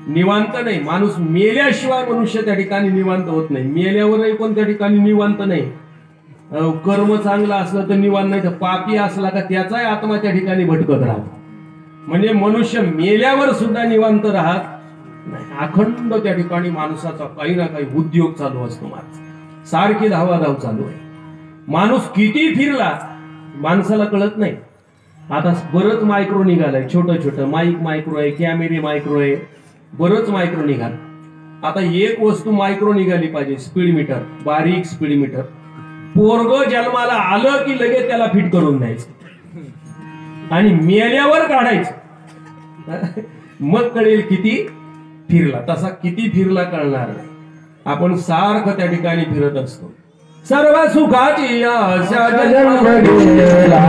निवांत नाही. माणूस मेल्याशिवाय मनुष्य त्या ठिकाणी निवांत होत नाही. मेल्यावरही पण त्या ठिकाणी निवांत नाही. कर्म चांगलं असलं तर निवांत नाही, तर पापी असला का त्याचाही आत्मा त्या ठिकाणी भटकत राहतो. म्हणजे मनुष्य मेल्यावर सुद्धा निवांत राहत नाही. अखंड त्या ठिकाणी माणसाचा काही ना काही उद्योग चालू असतो. माणूस सारखी धावाधाव चालू आहे. माणूस किती फिरला माणसाला कळत नाही. आता बरंच मायक्रो निघालंय, छोटं छोटं मायक्रो आहे, कॅमेरे मायक्रो आहे, बरंच मायक्रो निघाल. आता एक वस्तू मायक्रो निघाली पाहिजे, स्पीड मीटर, बारीक स्पीड मीटर. पोरग जन्माला आलं की लगेच त्याला फिट करून द्यायचं आणि मेल्यावर काढायचं. मग कळेल किती फिरला. तसा किती फिरला कळणार नाही. आपण सारखं त्या ठिकाणी फिरत असतो. सर्व सुखाची आशा जन्म गेला,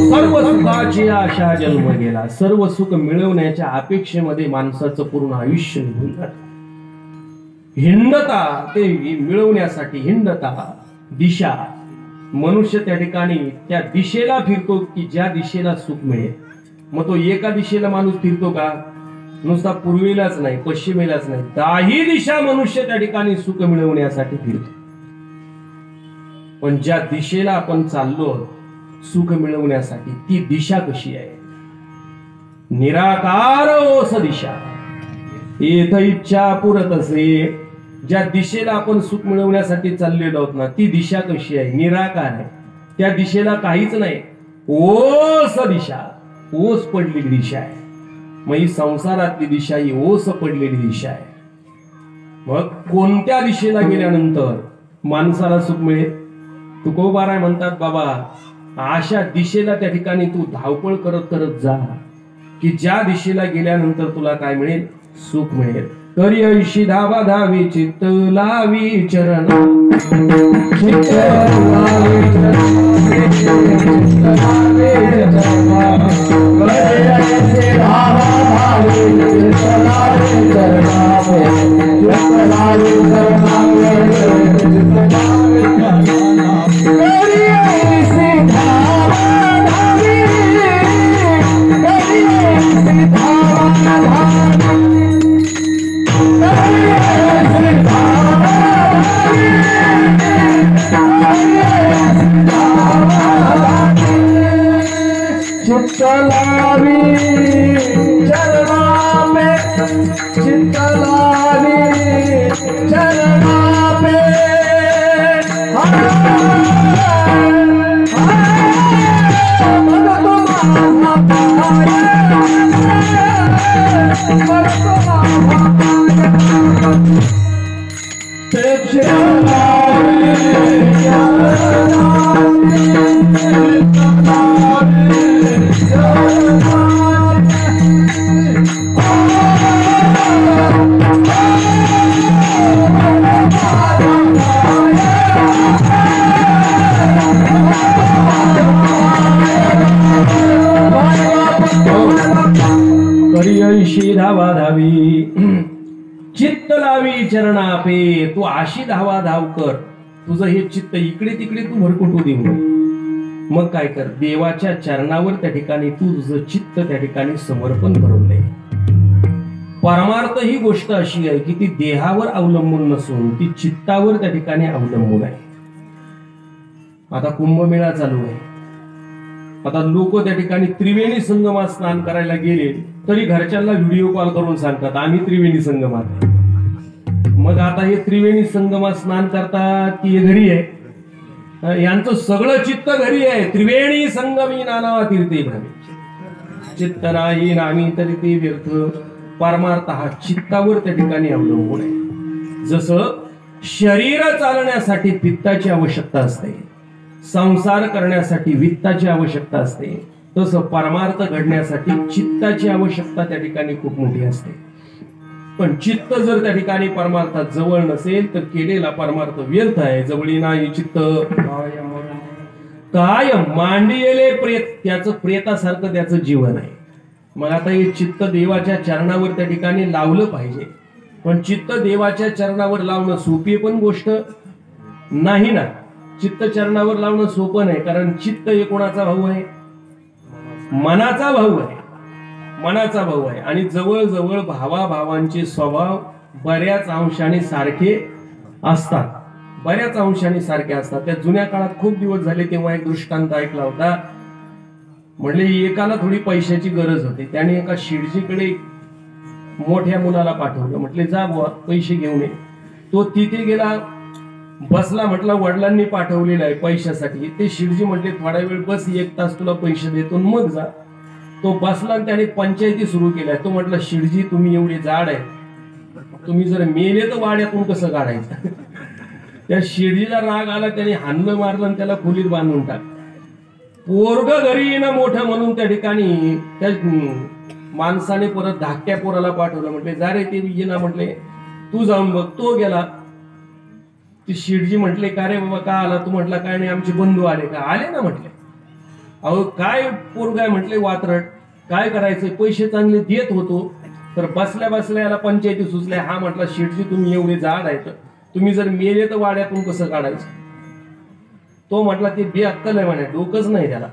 सर्व सुखाची आशा जन्म गेला. सर्व सुख मिळवण्याच्या अपेक्षेमध्ये माणसाचं पूर्ण आयुष्य निघून जातं. हिंडता ते मिळवण्यासाठी हिंडता दिशा. मनुष्य त्या ठिकाणी त्या दिशेला फिरतो की ज्या दिशेला सुख मिळेल. मग तो एका दिशेला माणूस फिरतो का? नुसता पूर्वेलाच नाही, पश्चिमेलाच नाही, 10 दिशा मनुष्य त्या ठिकाणी सुख मिळवण्यासाठी फिरतो. पण ज्या दिशेला आपण चाललो सुख मिळवण्यासाठी ती दिशा कशी आहे? निराकार ओस दिशा, येथ इच्छा पुरत असे. ज्या दिशेला आपण सुख मिळवण्यासाठी चाललेलो आहोत ना ती दिशा कशी आहे? निराकार आहे. त्या दिशेला काहीच नाही. ओस दिशा, ओस पडलेली दिशा आहे. मग ही संसारातली दिशा ही ओस पडलेली दिशा आहे. मग कोणत्या दिशेला गेल्यानंतर माणसाला सुख मिळेल? तुकोबाराय म्हणतात बाबा अशा दिशेला त्या ठिकाणी तू धावपळ करत करत जा की ज्या दिशेला गेल्यानंतर तुला काय मिळेल? सुख मिळेल. करी ऐशी धावा धावी चित्त लावी चरण, चित्त लावी धावा धावी चित्त लावी चरणापे. तू अशी धावा धाव कर, तुझं हे चित्त इकडे तिकडे तू भरकुटू देऊ. मग काय कर, देवाच्या चरणावर त्या ठिकाणी तू तुझं चित्त त्या ठिकाणी समर्पण करून दे. परमार्थ ही गोष्ट अशी आहे की ती देहावर अवलंबून नसून ती चित्तावर त्या ठिकाणी अवलंबून आहे. आता कुंभमेळा चालू आहे. आता लोक त्या ठिकाणी त्रिवेणी संगमात स्नान करायला गेले तरी घरच्यांना व्हिडिओ कॉल करून सांगतात आम्ही त्रिवेणी संगमात आहे. मग आता हे त्रिवेणी संगमात स्नान करतात की घरी आहे? यांचं सगळं चित्त घरी आहे. त्रिवेणी संगमी नाना तीर्थे भ्रमे, चित्त नाही नामी तरी ते व्यर्थ. परमार्थ हा चित्तावर त्या ठिकाणी अवलंबून आहे. जसं शरीर चालण्यासाठी पित्ताची आवश्यकता असते, संसार करण्यासाठी वित्ताची आवश्यकता असते, तसं परमार्थ घडण्यासाठी चित्ताची आवश्यकता त्या ठिकाणी खूप मोठी असते. पण चित्त जर त्या ठिकाणी परमार्थात जवळ नसेल तर केलेला परमार्थ व्यर्थ आहे. जवळी नाही चित्त काय मांडिले प्रेत, त्याचं प्रेतासारखं त्याचं जीवन आहे. मग आता हे चित्त देवाच्या चरणावर त्या ठिकाणी लावलं पाहिजे. पण चित्त देवाच्या चरणावर लावणं सोपी पण गोष्ट नाही ना. चित्त चरणावर लावणं सोपं नाही, कारण चित्त हे कोणाचा भाऊ आहे? मनाचा भाऊ आहे. मनाचा भाऊ आहे. आणि जवळजवळ भावाभावांचे स्वभाव बऱ्याच अंशाने सारखे असतात. बऱ्याच अंशाने सारखे असतात. त्या जुन्या काळात खूप दिवस झाले तेव्हा एक दृष्टांत ऐकला होता. म्हणले एकाला थोडी पैशाची गरज होती. त्याने एका शिडजीकडे मोठ्या मुलाला पाठवलं. म्हटले जा बुवा पैसे घेऊन ये. तो तिथे गेला, बसला. म्हटलं वडिलांनी पाठवलेलं आहे पैशासाठी. ते शिडजी म्हटले थोडा वेळ बस, 1 तास तुला पैसे देतो मग जा. तो बसला आणि त्याने पंचायती सुरू केल्या. तो म्हटलं शिडजी तुम्ही एवढे जाड आहे, तुम्ही जर मेले तर वाड्यातून कसं काढायचं? त्या शिडजीला राग आला. त्याने हाणलं मारलं आणि त्याला खोलीत बांधून टाक. पोरग घरी येणं मोठं म्हणून त्या ठिकाणी त्या माणसाने परत धाकट्या पोराला पाठवलं. म्हटले जा रे ते ये ना, म्हटले तू जाऊन बघ. तो गेला. ती शिडजी म्हटले का रे बाबा का आला? तू म्हटला काय नाही आमचे बंधू आले का? आले ना. म्हटले अहो काय पोरग आहे? म्हटले वात्रट. काय करायचं? पैसे चांगले देत होतो तर बसल्या बसल्या याला पंचायती सुचल्या. हा म्हटला शिडजी तुम्ही एवढे जाड आहेत, तुम्ही जर मेले तर वाड्यातून कसं काढायचं? तो म्हटला ते बेअक्कल आहे म्हणे, डोकंच नाही त्याला.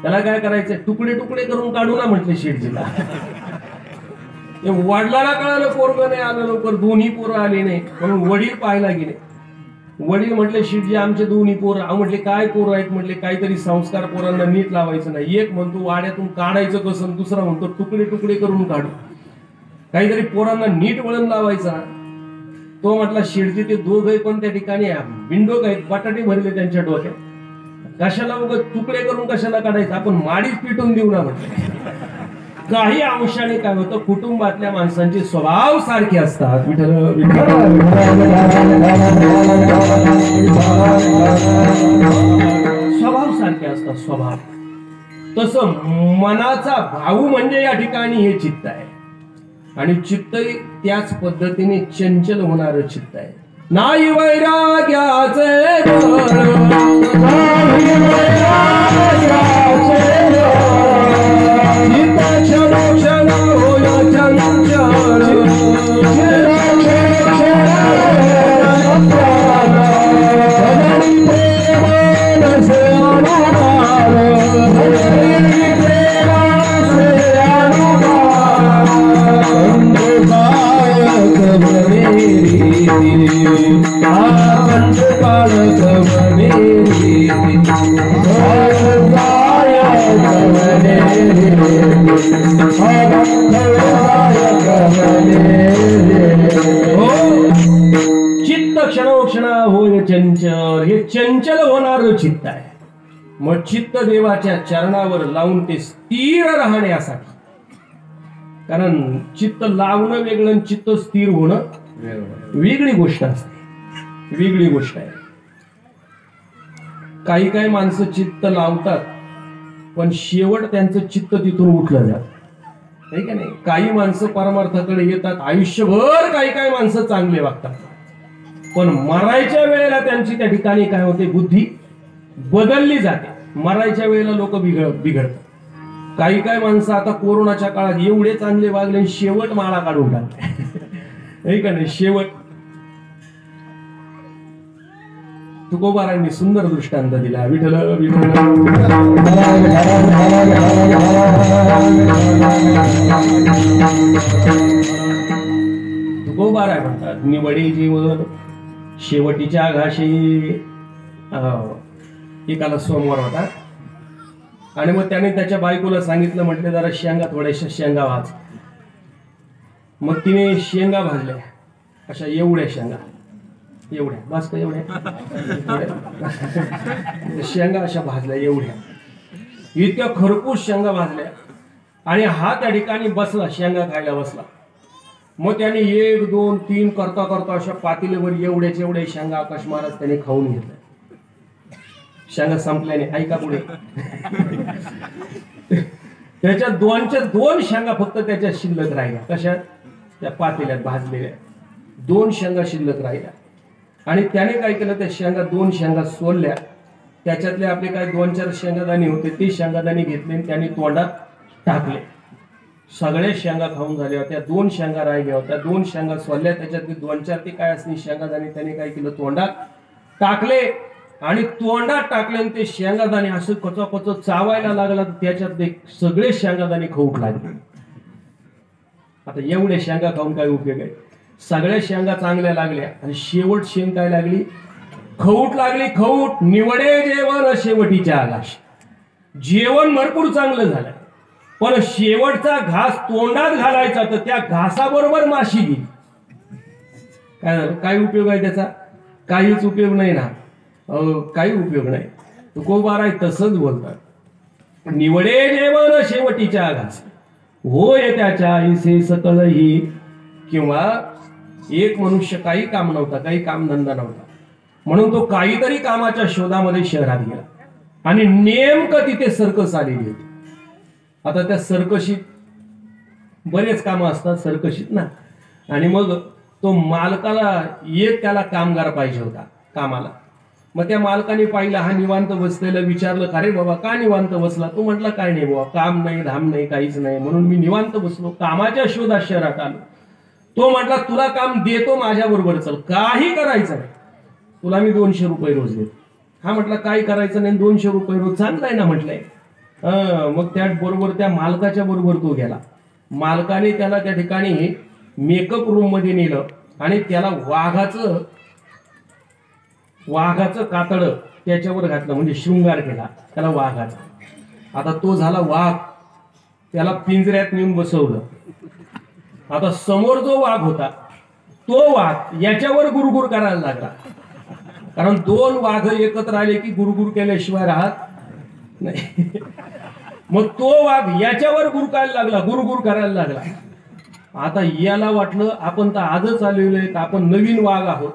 त्याला काय करायचं? तुकडे तुकडे करून काढू ना म्हटले शिडजीला. वडिलाला कळालं पोरग नाही आलं लवकर. दोन्ही पोरं आले नाही म्हणून वडील पाहायला गेले. वडील म्हटले शिडजी आमचे दोन्ही पोरं. म्हटले काय पोरं आहेत? म्हटले काहीतरी संस्कार पोरांना नीट लावायचं नाही. एक म्हणतो वाड्यातून काढायचं कसं, दुसरा म्हणतो तुकडे तुकडे करून काढू. काहीतरी पोरांना नीट वळण लावायचा. तो म्हटला शिडजी ते दोघे पण त्या ठिकाणी बिंडोक आहेत, बटाटे भरले त्यांच्या डोक्यात. कशाला उगाच तुकडे करून कशाला काढायचं? आपण माडीच पिटून देऊ ना म्हटलं. काही अंशाने काय होतं, कुटुंबातल्या माणसांचे स्वभाव सारखे असतात. स्वभाव सारखे असतात स्वभाव. तसं मनाचा भाऊ म्हणजे या ठिकाणी हे चित्त आहे. आणि चित्त त्याच पद्धतीने चंचल होणार चित्त आहे. नाही वैराग्याचे चित्त क्षणोक्षणा होय चंचल. हे चंचल होणारं चित्त आहे. मग चित्त देवाच्या चरणावर लावून ते स्थिर राहण्यासाठी, कारण चित्त लावणं वेगळं आणि चित्त स्थिर होणं वेगळी गोष्ट असते, वेगळी गोष्ट आहे. काही काही माणसं चित्त लावतात पण शेवट त्यांचं चित्त तिथून उठलं जात, नाही का नाही. काही माणसं परमार्थाकडे येतात आयुष्यभर, काही माणसं चांगले वागतात, पण मरायच्या वेळेला त्यांची त्या ठिकाणी काय होते, बुद्धी बदलली जाते. मरायच्या वेळेला लोक बिघडतात. काही माणसं आता कोरोनाच्या काळात एवढे चांगले वागले, शेवट माळा काढून टाकले, नाही का नाही. शेवट तुकोबारांनी सुंदर दृष्टांत दिला. विठ्ठल तुकोबारा म्हणतात, निवडे जीवन शेवटीच्या घाशी. एकाला सोमवार होता आणि मग त्याने त्याच्या बायकोला सांगितलं, म्हटलं जरा शेंगा, थोड्याशा शेंगा भाज. मग तिने शेंगा भाजल्या, अशा एवढ्या शेंगा, एवढ्या बस का एवढ्या शेंगा अशा भाजल्या, एवढ्या इतक्या खरपूस शेंगा भाजल्या. आणि हा त्या ठिकाणी बसला, शेंगा खायला बसला. मग त्याने 1 2 3 करता करता अशा पातेल्यावर एवढ्या शेंगा आकाश महाराज त्याने खाऊन घेतल्या. शेंगा संपल्याने, ऐका पुढे, त्याच्या 2 शेंगा फक्त त्याच्या शिल्लक राहिल्या. कशा? त्या पातेल्यात भाजलेल्या 2 शेंगा शिल्लक राहिल्या. आणि त्याने काय केलं, त्या शेंगा 2 शेंगा सोलल्या, त्याच्यातले आपले काय 2-4 शेंगादाणे होते, ते शेंगादाणे घेतले आणि त्याने तोंडात टाकले. सगळे शेंगा खाऊन झाल्या होत्या, 2 शेंगा राहिल्या होत्या, 2 शेंगा सोलल्या, त्याच्यातले 2-4 ते काय असतील शेंगादाणे त्याने काय केलं, तोंडात टाकले. आणि तोंडात टाकले ते शेंगादाणे असं कचोकच चावायला लागला, तर त्याच्यात सगळे शेंगादाणे खाऊक लागले. आता एवढे शेंगा खाऊन काय उपयोग आहे? सगळ्या शेंगा चांगल्या लागल्या आणि शेवट शेंग काय लागली, खऊट लागली. खऊट निवडे जेवण शेवटीच्या आकाश. जेवण भरपूर चांगलं झालं, पण शेवटचा घास तोंडात घालायचा तर त्या घासाबरोबर माशी गेली. काय झालं? काय उपयोग आहे त्याचा? काहीच उपयोग नाही ना, काही उपयोग नाही. तुकोबाराय तसंच बोलतात, निवडे जेवण शेवटीच्या घास होय त्याच्या ऐसे सकलही. किंवा एक मनुष्य काही काम नव्हता, काही कामधंदा नव्हता, म्हणून तो काहीतरी कामाच्या शोधामध्ये शहरात गेला आणि नेमकं तिथे सर्कस आलेली होती. आता त्या सर्कशीत बरेच कामं असतात सर्कशीत ना. आणि मग तो मालकाला त्याला कामगार पाहिजे होता कामाला. मग त्या मालकाने पाहिला हा निवांत बसलेला, विचारलं, अरे बाबा का निवांत बसला? तो म्हटला, काय नाही बाबा, काम नाही, धाम नाही, काहीच नाही, म्हणून मी निवांत बसलो, कामाच्या शोधात शहरात आलो. तो म्हटला, तुला काम देतो, माझ्या बरोबर चल, काही करायचं नाही, तुला मी 200 रुपये रोज देतो. हा म्हटला, काही करायचं नाही, 200 रुपये रोज चांगलं आहे ना म्हटलंय. मग त्या बरोबर त्या मालकाच्या बरोबर तो गेला. मालकाने त्याला त्या ठिकाणी मेकअप रूम मध्ये नेलं आणि त्याला वाघाचं कातड त्याच्यावर घातलं, म्हणजे शृंगार केला त्याला वाघाचा. आता तो झाला वाघ, त्याला पिंजऱ्यात नेऊन बसवलं. आता समोर जो वाघ होता तो वाघ याच्यावर गुरगुर करायला लागला, कारण 2 वाघ एकत्र आले की गुरगुर केल्याशिवाय राहत नाही. मग तो वाघ याच्यावर गुरगुर करायला लागला. आता याला वाटलं आपण तर आजच आलेलो आहे, आपण नवीन वाघ आहोत.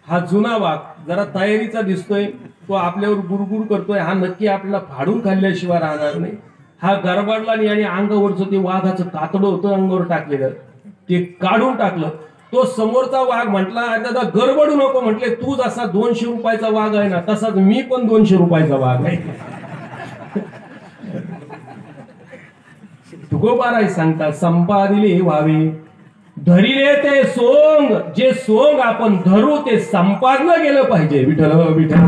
हा जुना वाघ जरा तयारीचा दिसतोय, तो आपल्यावर गुरगुर करतोय, हा नक्की आपल्याला फाडून खाल्ल्याशिवाय राहणार नाही. हा गरबडला आणि अंगावरचं ते वाघाचं कातडं होतं अंगावर टाकलेलं, ते काढून टाकलं. तो समोरचा वाघ म्हटला, दादा गडबडू नको, म्हटले तू जसा 200 रुपयाचा वाघ आहे ना, तसाच मी पण 200 रुपयाचा वाघ आहे. तुकोबाराय सांगतात, संपादिले व्हावे धरिले ते सोंग. जे सोंग आपण धरू ते संपादलं गेलं पाहिजे. विठ्ठल विठ्ठल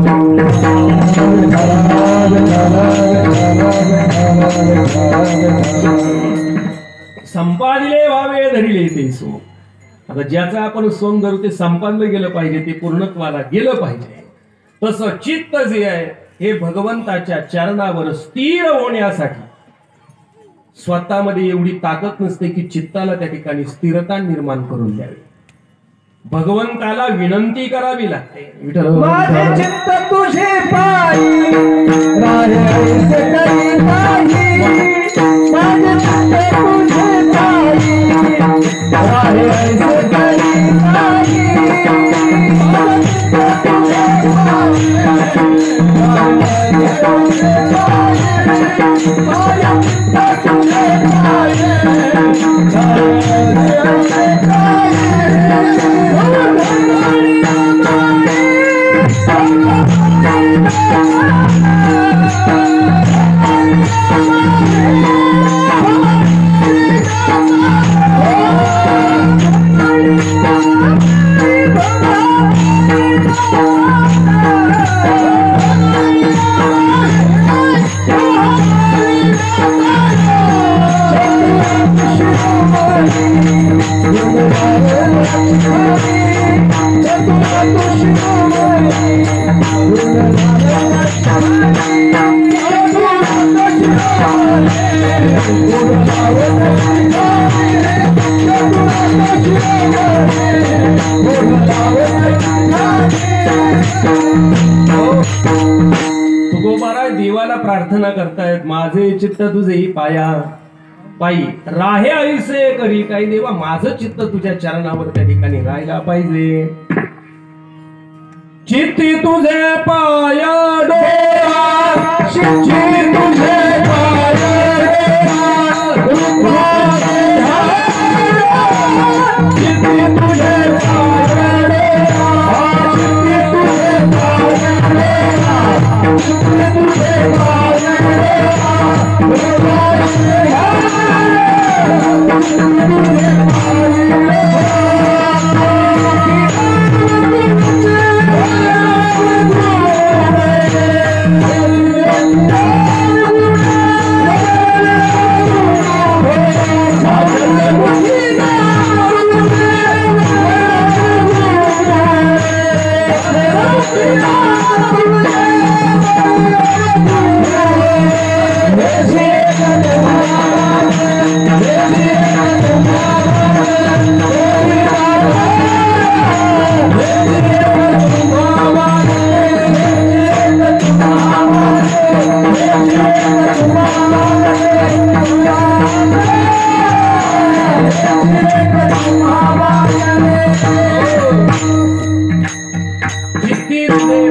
संपादिले व्हावे धरिले ते सोंग. आता ज्याचं आपण सोंग धरू ते संपादलं गेलं पाहिजे, ते पूर्णत्वाला गेलं पाहिजे. तसं चित्त जे आहे हे भगवंताच्या चरणावर स्थिर होण्यासाठी स्वतःमध्ये एवढी ताकद नसते की चित्ताला त्या ठिकाणी स्थिरता निर्माण करून द्यावी. भगवंताला विनंती करावी लागते. माझे चित्त तुझे पायी राहे ऐसे करी नाही. माझे चित्त तुझे पायी राहे ऐसे करी नाही. तुकोबाराय देवाला प्रार्थना करतायत, माझे चित्त तुझे पाया पायी राहे ऐसे करी. काही देवा माझं चित्त तुझ्या चरणावर त्या ठिकाणी राहायला पाहिजे. चित्ती तुझे पाया डोळा, चित्ती तुझे पाया डोळा, चित्ती तुझे पाया डोळा, चित्ती तुझे पाया डोळा, चित्ती तुझे पाया डोळा.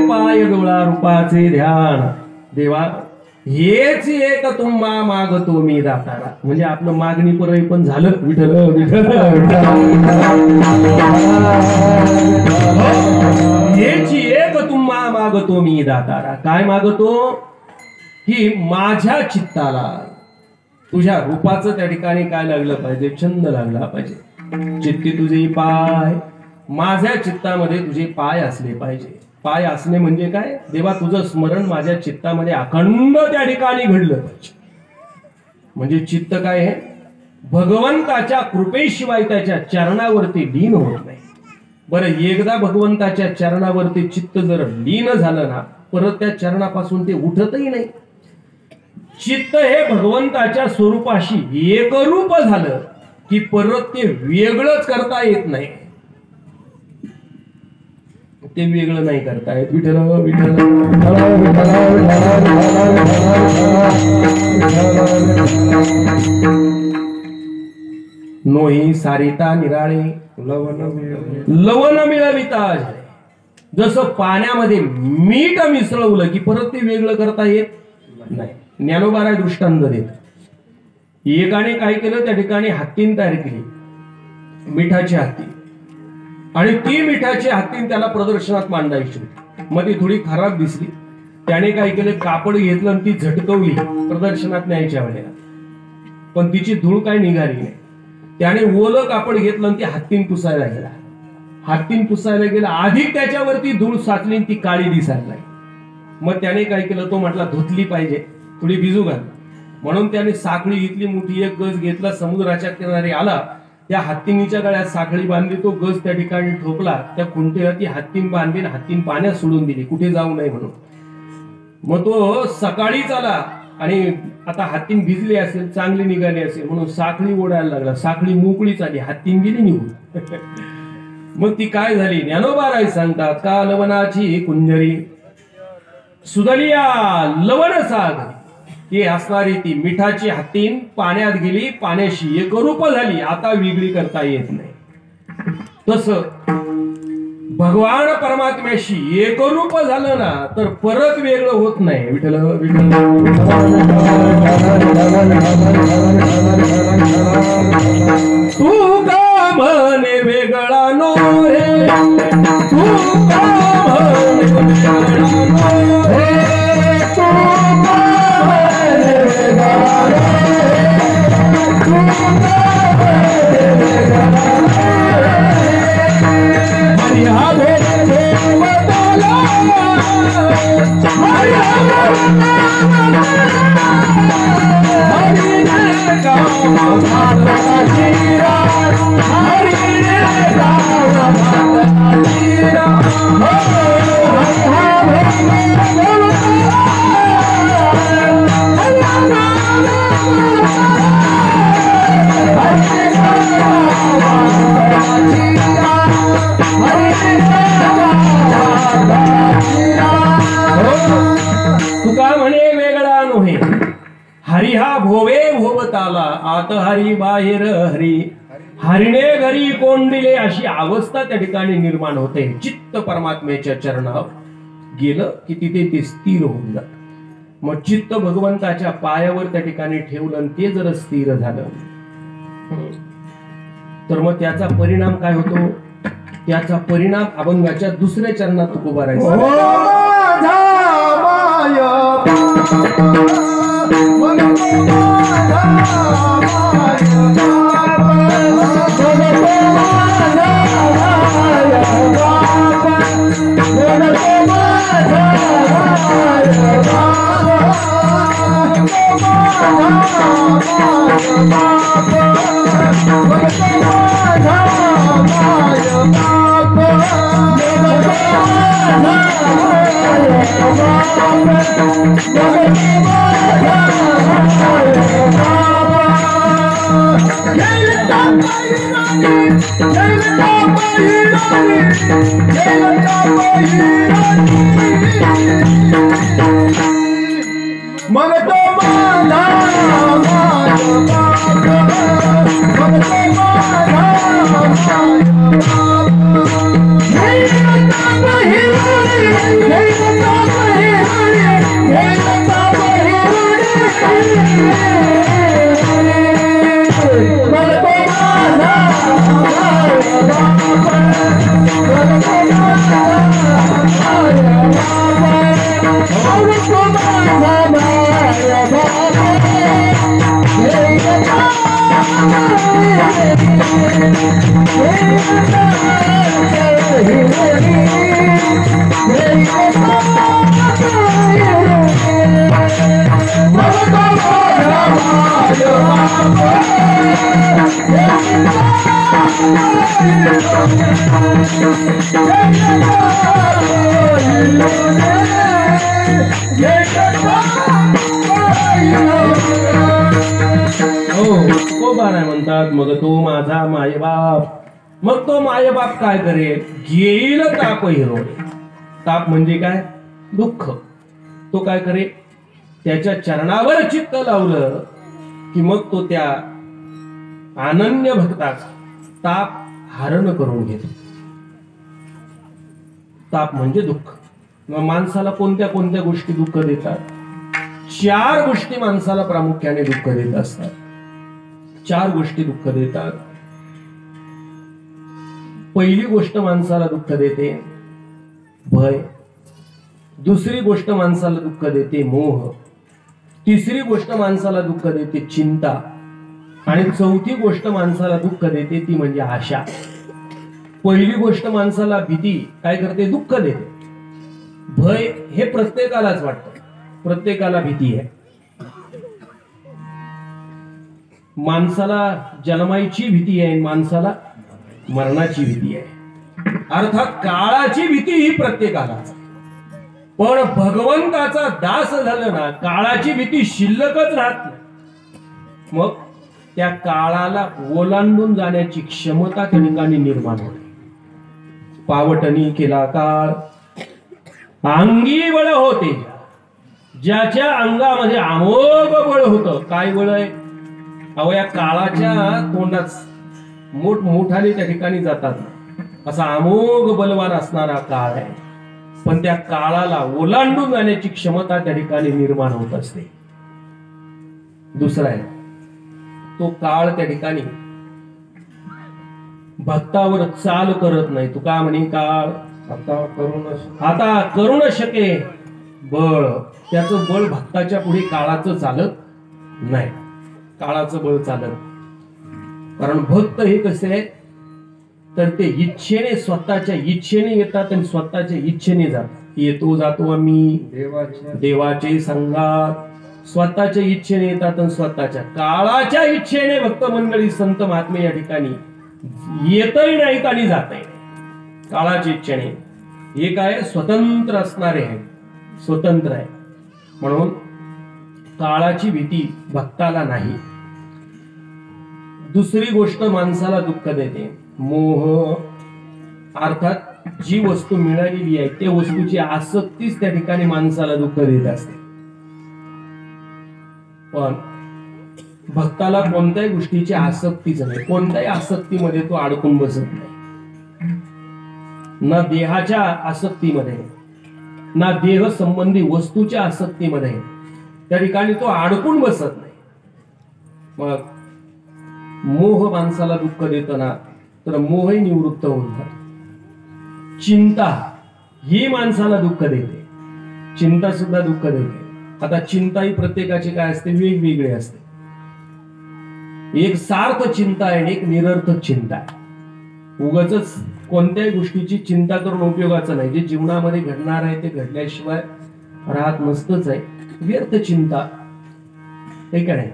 पाय डोळा रूपाचे ध्यान. देवा हेच एक तुम्हा मागतो मी दातारा. म्हणजे आपलं मागणी पुरवी पण झालं. विठ्ठल विठ्ठल हेच एक तुम्हा मागतो मी दातारा. काय मागतो की माझ्या चित्ताला तुझ्या रूपाचं त्या ठिकाणी काय लागलं पाहिजे, छंद लागला पाहिजे. चित्ती तुझे पाय, माझ्या चित्तामध्ये तुझे पाय असले पाहिजे. पाय असणे म्हणजे काय, देवा तुझं स्मरण माझ्या चित्तामध्ये अखंड त्या ठिकाणी घडलं पाहिजे. म्हणजे चित्त काय आहे, भगवंताच्या कृपेशिवाय त्याच्या चरणावरती लीन होत नाही. बरं एकदा भगवंताच्या चरणावरती चित्त जर लीन झालं ना, परत त्या चरणापासून ते उठतही नाही. चित्त हे भगवंताच्या स्वरूपाशी एकरूप झालं की परत ते वेगळंच करता येत नाही. ते वेगळं नाही करता येत. विठ्ठल विठ्ठल नोही सारिता निराळे लवण मिळविता. जसं पाण्यामध्ये मीठ मिसळवलं की परत ते वेगळं करता येत नाही. ज्ञानोबा दृष्टांत देत. एकाने काय केलं, त्या ठिकाणी हत्तीन तयार केली, मिठाची हत्ती, आणि ती मिठाची हत्तीन त्याला प्रदर्शनात मांडायची. मग ती थोडी खराब दिसली. त्याने काय केलं, कापड घेतलं आणि ती झटकवली प्रदर्शनात न्यायच्या वेळेला, पण तिची धूळ काय निघाली नाही. त्याने ओलं कापड घेतलं आणि ती हत्तीन पुसायला गेला. हत्तीन पुसायला गेला, अधिक त्याच्यावरती धूळ साचली, ती काळी दिसायला लागली. मग त्याने काय केलं, तो म्हटला धुतली पाहिजे, थोडी भिजू घाल. म्हणून त्याने साखळी घेतली, मोठी एक गज घेतला, समुद्राच्या किनारी आला, त्या हत्तीनीच्या गळ्यात साखळी बांधली, तो गज त्या ठिकाणी ठोकला, त्या खुंटेला ती हत्तीन बांधली, हत्तीन पाण्यात सोडून दिली कुठे जाऊ नये म्हणून. मग तो सकाळीच आला आणि आता हत्तीन भिजली असेल, चांगली निघाली असेल म्हणून साखळी ओढायला लागला. साखळी मोकळीच आली, हत्तीन गेली निघून. मग ती काय झाली? ज्ञानोबाराय सांगतात, कालवनाची कुंजरी सुदलिया लवण साग, ती असणारी ती मिठाची हातीन पाण्यात गेली, पाण्याशी एकरूप झाली, आता वेगळी करता येत नाही. तस भगवान परमात्म्याशी एकरूप झालं ना तर परत वेगळं होत नाही. विठ्ठल विठ्ठल तू का म्हणे वेगळा नो रे, तू का म्हणे वेगळा नो रे, तू का म्हणे वेगळा नो रे, तू का म्हणे वेगळा नो रे. हरी हा भोवताला, हरी हा भोवताला, हरी रे गाव भाताची रात, हरी रे गाव भाताची रात. हरी हा भोवताला, हरी हा भोवताला, हरी गाव भाताची रात, हरी तुका म्हणे वेगळा नोहे. हरी हा भोवे भोवताला, आत हरी बाहेर हरी, हरिणे घरी कोंडिले, अशी अवस्था त्या ठिकाणी निर्माण होते. चित्त परमात्म्याच्या चरणावर गेलं की तिथे ते स्थिर होऊन जात. मग चित्त भगवंताच्या पायावर त्या ठिकाणी ठेवलं आणि ते जर स्थिर झालं तर मग त्याचा परिणाम काय होतो? त्याचा परिणाम अभंगाच्या दुसऱ्या चरणात तुकोबा राहायचा. मग तो म्हणतात मग तो माझा मायबाप. मग तो मायबाप काय करेल? घेईल ताप हिरो. ताप म्हणजे काय? दुःख. तो काय करेल? त्याच्या चरणावर चित्त लावलं की मग तो त्या अनन्य भक्ताचा ताप हरण करून घेतो. ताप म्हणजे दुःख. मग माणसाला कोणत्या कोणत्या गोष्टी दुःख देतात? 4 गोष्टी माणसाला प्रामुख्याने दुःख देत असतात. 4 गोष्टी दुःख देतात. पहिली गोष्ट माणसाला दुःख देते भय. दुसरी गोष्ट माणसाला दुःख देते मोह. तिसरी गोष्ट माणसाला दुःख देते चिंता. आणि चौथी गोष्ट माणसाला दुःख देते ती म्हणजे आशा. पहिली गोष्ट माणसाला भीती काय करते? दुःख देते. भय हे प्रत्येकालाच वाटतं. प्रत्येकाला भीती आहे. माणसाला जन्माची भीती आहे, माणसाला मरणाची भीती आहे. अर्थात काळाची भीती ही प्रत्येकालाच. पण भगवंताचा दास झालं ना, काळाची भीती शिल्लकच राहत नाही. मग त्या काळाला ओलांडून जाण्याची क्षमता त्या ठिकाणी निर्माण होते. पावटणी केला काळ अंगी बळ होते, ज्याच्या अंगामध्ये अमोघ बळ होतं. काय बळ आहे? अहो या काळाच्या तोंडात मोठमोठाले त्या ठिकाणी जातात, असा अमोघ बलवान असणारा काळ आहे. पण त्या काळाला ओलांडून जाण्याची क्षमता त्या ठिकाणी निर्माण होत असते. दुसरा आहे, तो काळ त्या ठिकाणी भक्तावर चाल करत नाही. तू का म्हणे काळ आता करू न शके बळ, त्याचं बळ भक्ताच्या पुढे काळाचं चालत नाही. काळाचं बळ चालत, कारण भक्त हे कसे आहे तर ते इच्छेने, स्वतःच्या इच्छेने येतात आणि स्वतःच्या इच्छेने जातात. येतो जातो आम्ही देवाचे संघात, स्वतःच्या इच्छेने येतात आणि स्वतःच्या काळाच्या इच्छेने भक्त मंडळी संत महात्मे या ठिकाणी येतही नाहीत आणि जात काळाच्या इच्छेने. हे काय स्वतंत्र असणारे आहे, स्वतंत्र आहे. म्हणून काळाची भीती भक्ताला नाही. दुसरी गोष्ट माणसाला दुःख देते, मोह. अर्थात जी वस्तू मिळालेली आहे त्या वस्तूची आसक्तीच त्या ठिकाणी माणसाला दुःख देत असते. पण भक्ताला कोणत्याही गोष्टीची आसक्तीच नाही, कोणत्याही आसक्तीमध्ये तो अडकून बसत नाही. ना देहाच्या आसक्तीमध्ये, ना देह संबंधी वस्तूच्या आसक्तीमध्ये त्या ठिकाणी तो अडकून बसत नाही. मग मोह माणसाला दुःख देतो ना, तर मोहही निवृत्त होऊन जातो. चिंता ही माणसाला दुःख देते, चिंता सुद्धा दुःख देते. आता चिंता ही प्रत्येकाची काय असते, वेगवेगळी असते. एक सार्थ चिंता आहे, एक निरर्थक चिंता आहे. उगाच कोणत्याही गोष्टीची चिंता करून उपयोगाचं नाही. जे जीवनामध्ये घडणार आहे ते घडल्याशिवाय राहत नसतच आहे. व्यर्थ चिंता हे काय,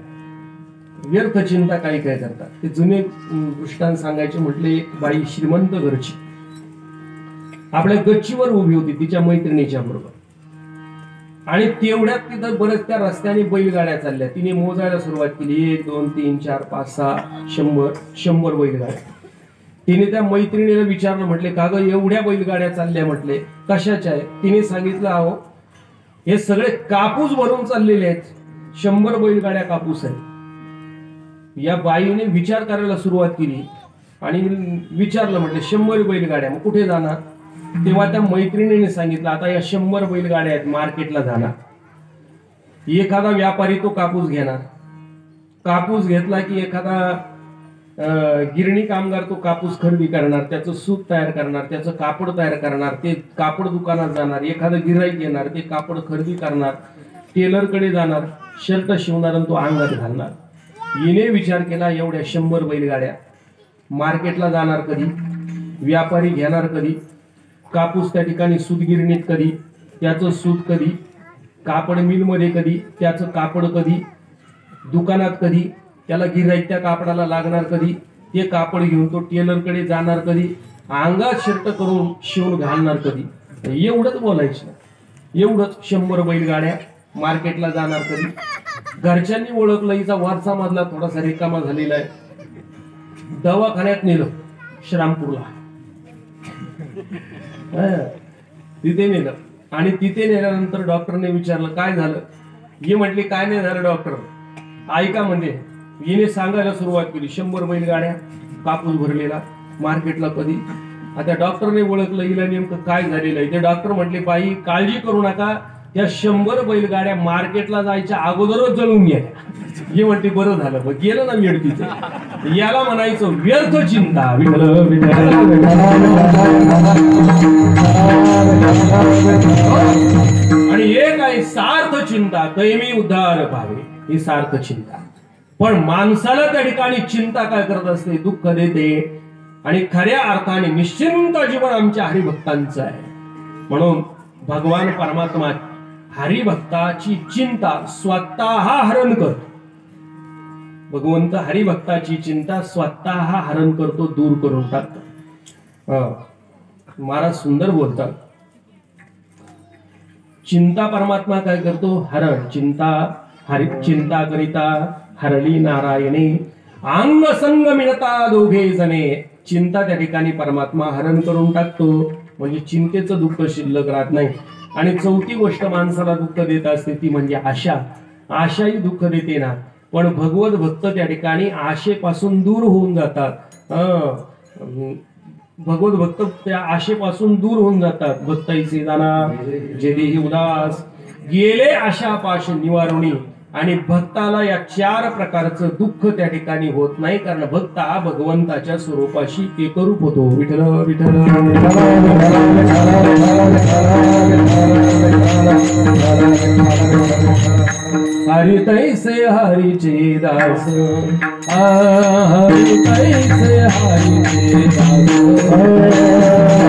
व्यर्थ चिंता काही काय करतात. ते जुने दृष्टांत सांगायचे म्हटले, एक बाई श्रीमंत घरची आपल्या गच्चीवर उभी होती तिच्या मैत्रिणीच्या बरोबर, आणि तेवढ्यात तिथं बरेच त्या रस्त्याने बैलगाड्या चालल्या. तिने मोजायला सुरुवात केली, 1 2 3 4 5 6 100 बैलगाड्या. तिने त्या मैत्रिणीला विचारलं, म्हटले का ग एवढ्या बैलगाड्या चालल्या? म्हटले कशाच्या आहे? तिने सांगितलं, अहो हे सगळे कापूस भरून चाललेले आहेत, 100 बैलगाड्या कापूस आहेत. या बाईने विचार करायला सुरुवात केली आणि विचारलं, म्हटलं 100 बैलगाड्या, मग कुठे जाणार? तेव्हा त्या मैत्रिणीने सांगितलं, आता या 100 बैलगाड्या आहेत, मार्केटला जाणार. एखादा व्यापारी तो कापूस घेणार, कापूस घेतला की एखादा गिरणी कामगार तो कापूस खरेदी करणार, त्याचं सूत तयार करणार, त्याचं कापड तयार करणार, ते कापड दुकानात जाणार, एखादं गिऱ्हाईक येणार, ते कापड खरेदी करणार, टेलरकडे जाणार, शर्ट शिवणार आणि तो अंगात घालणार. हिने विचार केला, एवढ्या 100 बैलगाड्या मार्केटला जाणार कधी, व्यापारी घेणार कधी, कापूस त्या ठिकाणी सूत गिरणीत कधी, त्याचं सूत कधी, कापड मिलमध्ये कधी, त्याचं कापड कधी, दुकानात कधी, त्याला गिऱ्हाईक त्या कापडाला लागणार कधी, ते कापड घेऊन तो टेलरकडे जाणार कधी, अंगात शर्ट करून शिवून घालणार कधी. एवढंच बोलायचं, एवढंच. 100 बैलगाड्या मार्केटला जाणार कधी. घरच्यांनी ओळखलं, हिचा वरचा मधला थोडासा रिकामा झालेला आहे, दवाखान्यात नेलं श्रामपूरला, तिथे नेलं. आणि तिथे नेल्यानंतर डॉक्टरने विचारलं काय झालं? ही म्हटली काय नाही झालं डॉक्टर, ऐका म्हणजे. हिने सांगायला सुरुवात केली, 100 बैलगाड्या कापूस भरलेला मार्केटला कधी. आता डॉक्टरने ओळखलं हिला नेमकं काय झालेलं आहे. ते डॉक्टर म्हटले, बाई काळजी करू नका, त्या 100 बैलगाड्या मार्केटला जायच्या अगोदरच जळून घ्या. हे म्हणते बरं झालं, मग गेलं ना व्यडकीचं. याला म्हणायचं व्यर्थ चिंता. आणि एक आहे सार्थ चिंता, कैमी उद्धार पावे, ही सार्थ चिंता. पण माणसाला त्या ठिकाणी चिंता काय करत असते, दुःख देते. आणि खऱ्या अर्थाने निश्चिंत जीवन आमच्या हरिभक्तांचं आहे. म्हणून भगवान परमात्मा हरिभक्ताची चिंता स्वतः हरण करतो. भगवंत हरिभक्ताची चिंता स्वतः हरण करतो, दूर करून टाकतो. महाराज सुंदर बोलतात, चिंता परमात्मा काय करतो, हरण. चिंता करिता हरली नारायणे, अंग संग मिळता दोघे जणे, चिंता त्या ठिकाणी परमात्मा हरण करून टाकतो, म्हणजे चिंतेचं दुःख शिल्लक राहत नाही. आणि चौथी गोष्ट माणसाला दुःख देत असते ती म्हणजे आशा. आशाही दुःख देते ना, पण भगवत भक्त त्या ठिकाणी आशेपासून दूर होऊन जातात. भगवत भक्त त्या आशेपासून दूर होऊन जातात. भक्ताईचे जाना जे देही उदास गेले आशा पाश निवारणी. आणि भक्ताला या 4 प्रकारचं दुःख त्या ठिकाणी होत नाही, कारण भक्त हा भगवंताच्या स्वरूपाशी एकरूप होतो. विठ्ठल विठ्ठल हरि तैसे हरिचे दास, हरि तैसे हरिचे दास,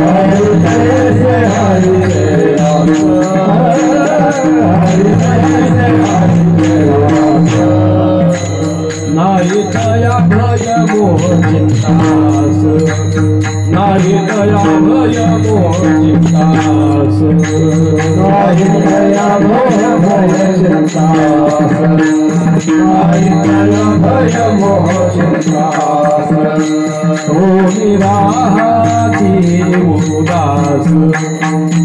हरि तैसे हरिचे दास, हरि तैसे हरिचे दास. नाही दया भय मोह चिंतास, नाही दया भय मोह चिंतास, नाही दया भय चिंतास, नाही दया भय मोह चिंतास. हो निराहाती उदास,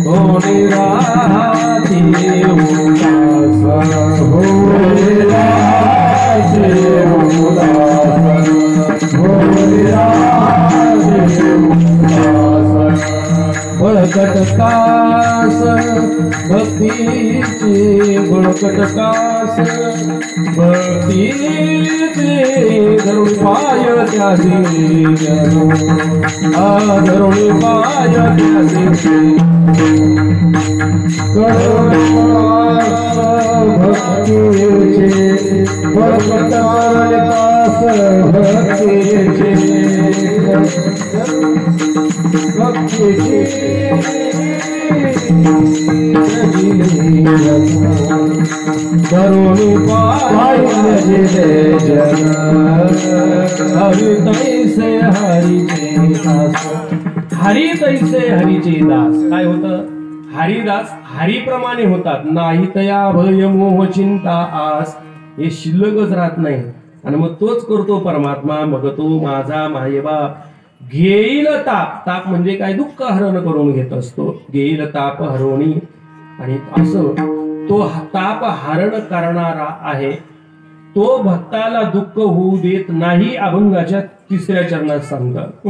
हो निराहाती उदास, हो निराहाती उदास, हो निराहाती उदास. बळकट कास भक्तीची, बळकट कास भक्तीची, धरुण पाय त्याची, धरुण पाय त्याची. भक्तीची बळकट कास भक्तीची, भक्तीची धरुण पाय जिले जन. हरि तैसे हरिचे दास, हरि तैसे हरिचे दास. काय होतं? हरिदास हरिप्रमाणे होतात. नाही तया भय मोह चिंता आस, हे शिल्लकच राहत नाही. आणि मग तोच करतो परमात्मा. मग तो माझा मायबा घेईल ताप. ताप म्हणजे काय? दुःख हरण करून घेत असतो. घेईल ताप हरवणी. आणि असं तो ताप हरण करणारा आहे. तो भक्ताला दुःख होऊ देत नाही. अभंगाच्या 3ऱ्या चरणात सांगतात. ओ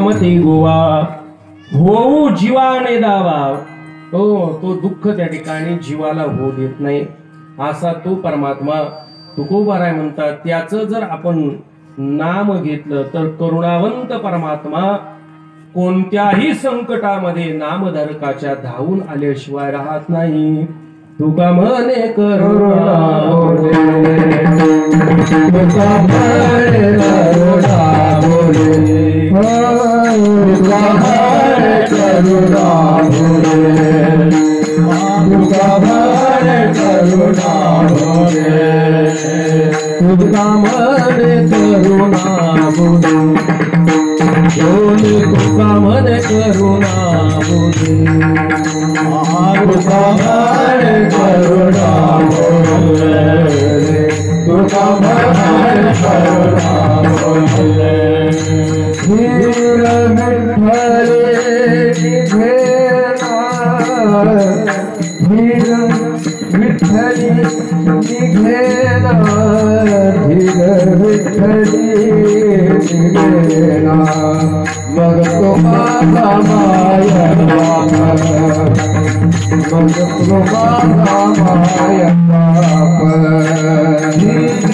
मती गोवा होऊ जीवाने दावा. तो दुःख त्या ठिकाणी जीवाला होऊ देत नाही. असा तो परमात्मा तुकोबाराय म्हणतात. त्याचं जर आपण नाम घेतलं तर करुणावंत परमात्मा कोणत्याही संकटामध्ये नामधारकाच्या धावून आल्याशिवाय राहत नाही. तुका म्हणे करुणा बोले, तुका म्हणे करुणा बोले, तुका म्हणे करुणा बोले, तुका म्हणे करुणा बोले, तुका म्हणे करुणा बोले, तुका म्हणे करुणा बोले, तुका म्हणे करुणा बोले, तुका म्हणे करुणा बोले. धीर विठ्ठली निघेना, धीर विठ्ठली निघेना, मग तो माझा माया बाप, मग तो माझा माया बाप. धीर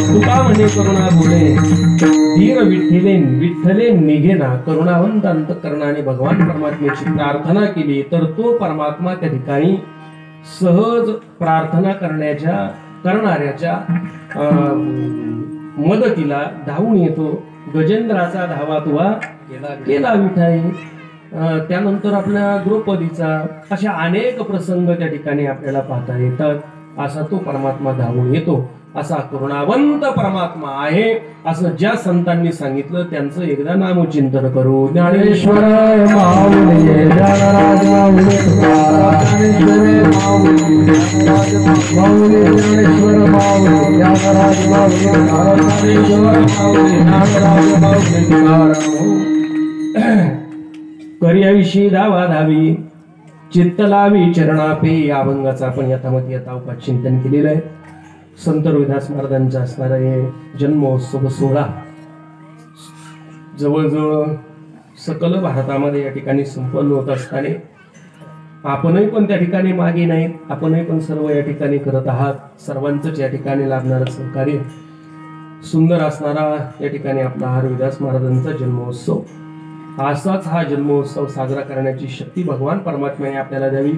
तुका म्हणे करुणा बोले धीर विठ्ठले निघेना. करुणावंत अंतःकरणाने भगवान परमात्म्याची प्रार्थना केली तर तो परमात्मा त्या ठिकाणी सहज प्रार्थना करणाऱ्याच्या मदतीला धावून येतो. गजेंद्राचा धावा तुवा केला विठाई. त्यानंतर आपल्या द्रौपदीचा अशा अनेक प्रसंग त्या ठिकाणी आपल्याला पाहता येतात. असा तो परमात्मा धावून येतो. असा करुणावंत परमात्मा आहे असं ज्या संतांनी सांगितलं त्यांचं एकदा नामचिंतन करू. ज्ञानेश्वर माऊली ज्ञानराज माऊली ज्ञानेश्वर माऊली ज्ञानराज माऊली ज्ञानराज माऊली. कर्याविषयी धावा धावी चित्त लावी चरणापे. या अभंगाचा आपण यथामती यथावकाश चिंतन केलेलं आहे. संत रोहिदास महाराजांचा असणारा हे जन्मोत्सव सोहळा जवळजवळ सकल भारतामध्ये या ठिकाणी संपन्न होत असताना आपणही पण त्या ठिकाणी मागे नाहीत. आपणही पण सर्व या ठिकाणी करत आहात. सर्वांचंच या ठिकाणी लाभणारं सहकार्य सुंदर असणारा या ठिकाणी आपला हा रोहिदास महाराजांचा जन्मोत्सव. असाच हा जन्मोत्सव साजरा करण्याची शक्ती भगवान परमात्म्याने आपल्याला द्यावी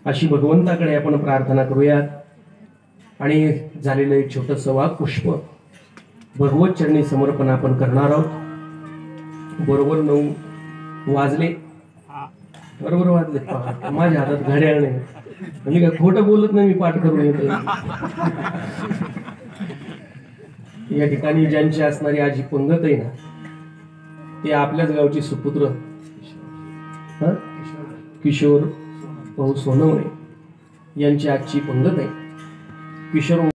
अशी भगवंताकडे आपण प्रार्थना करूयात. आणि झालेलं एक छोटंसं वाक्पुष्प भगवत चरणी समर्पण आपण करणार आहोत. बरोबर 9 वाजले. बरोबर वाजले. माझ्या हातात घड्याळ नाही. मी काय खोटं बोलत नाही. मी पाठ करून येतो. या ठिकाणी ज्यांची असणारी आजी पंगत आहे ना ते आपल्याच गावची सुपुत्र किशोर भाऊ सोनवणे यांची आजची पंगत आहे. किशोर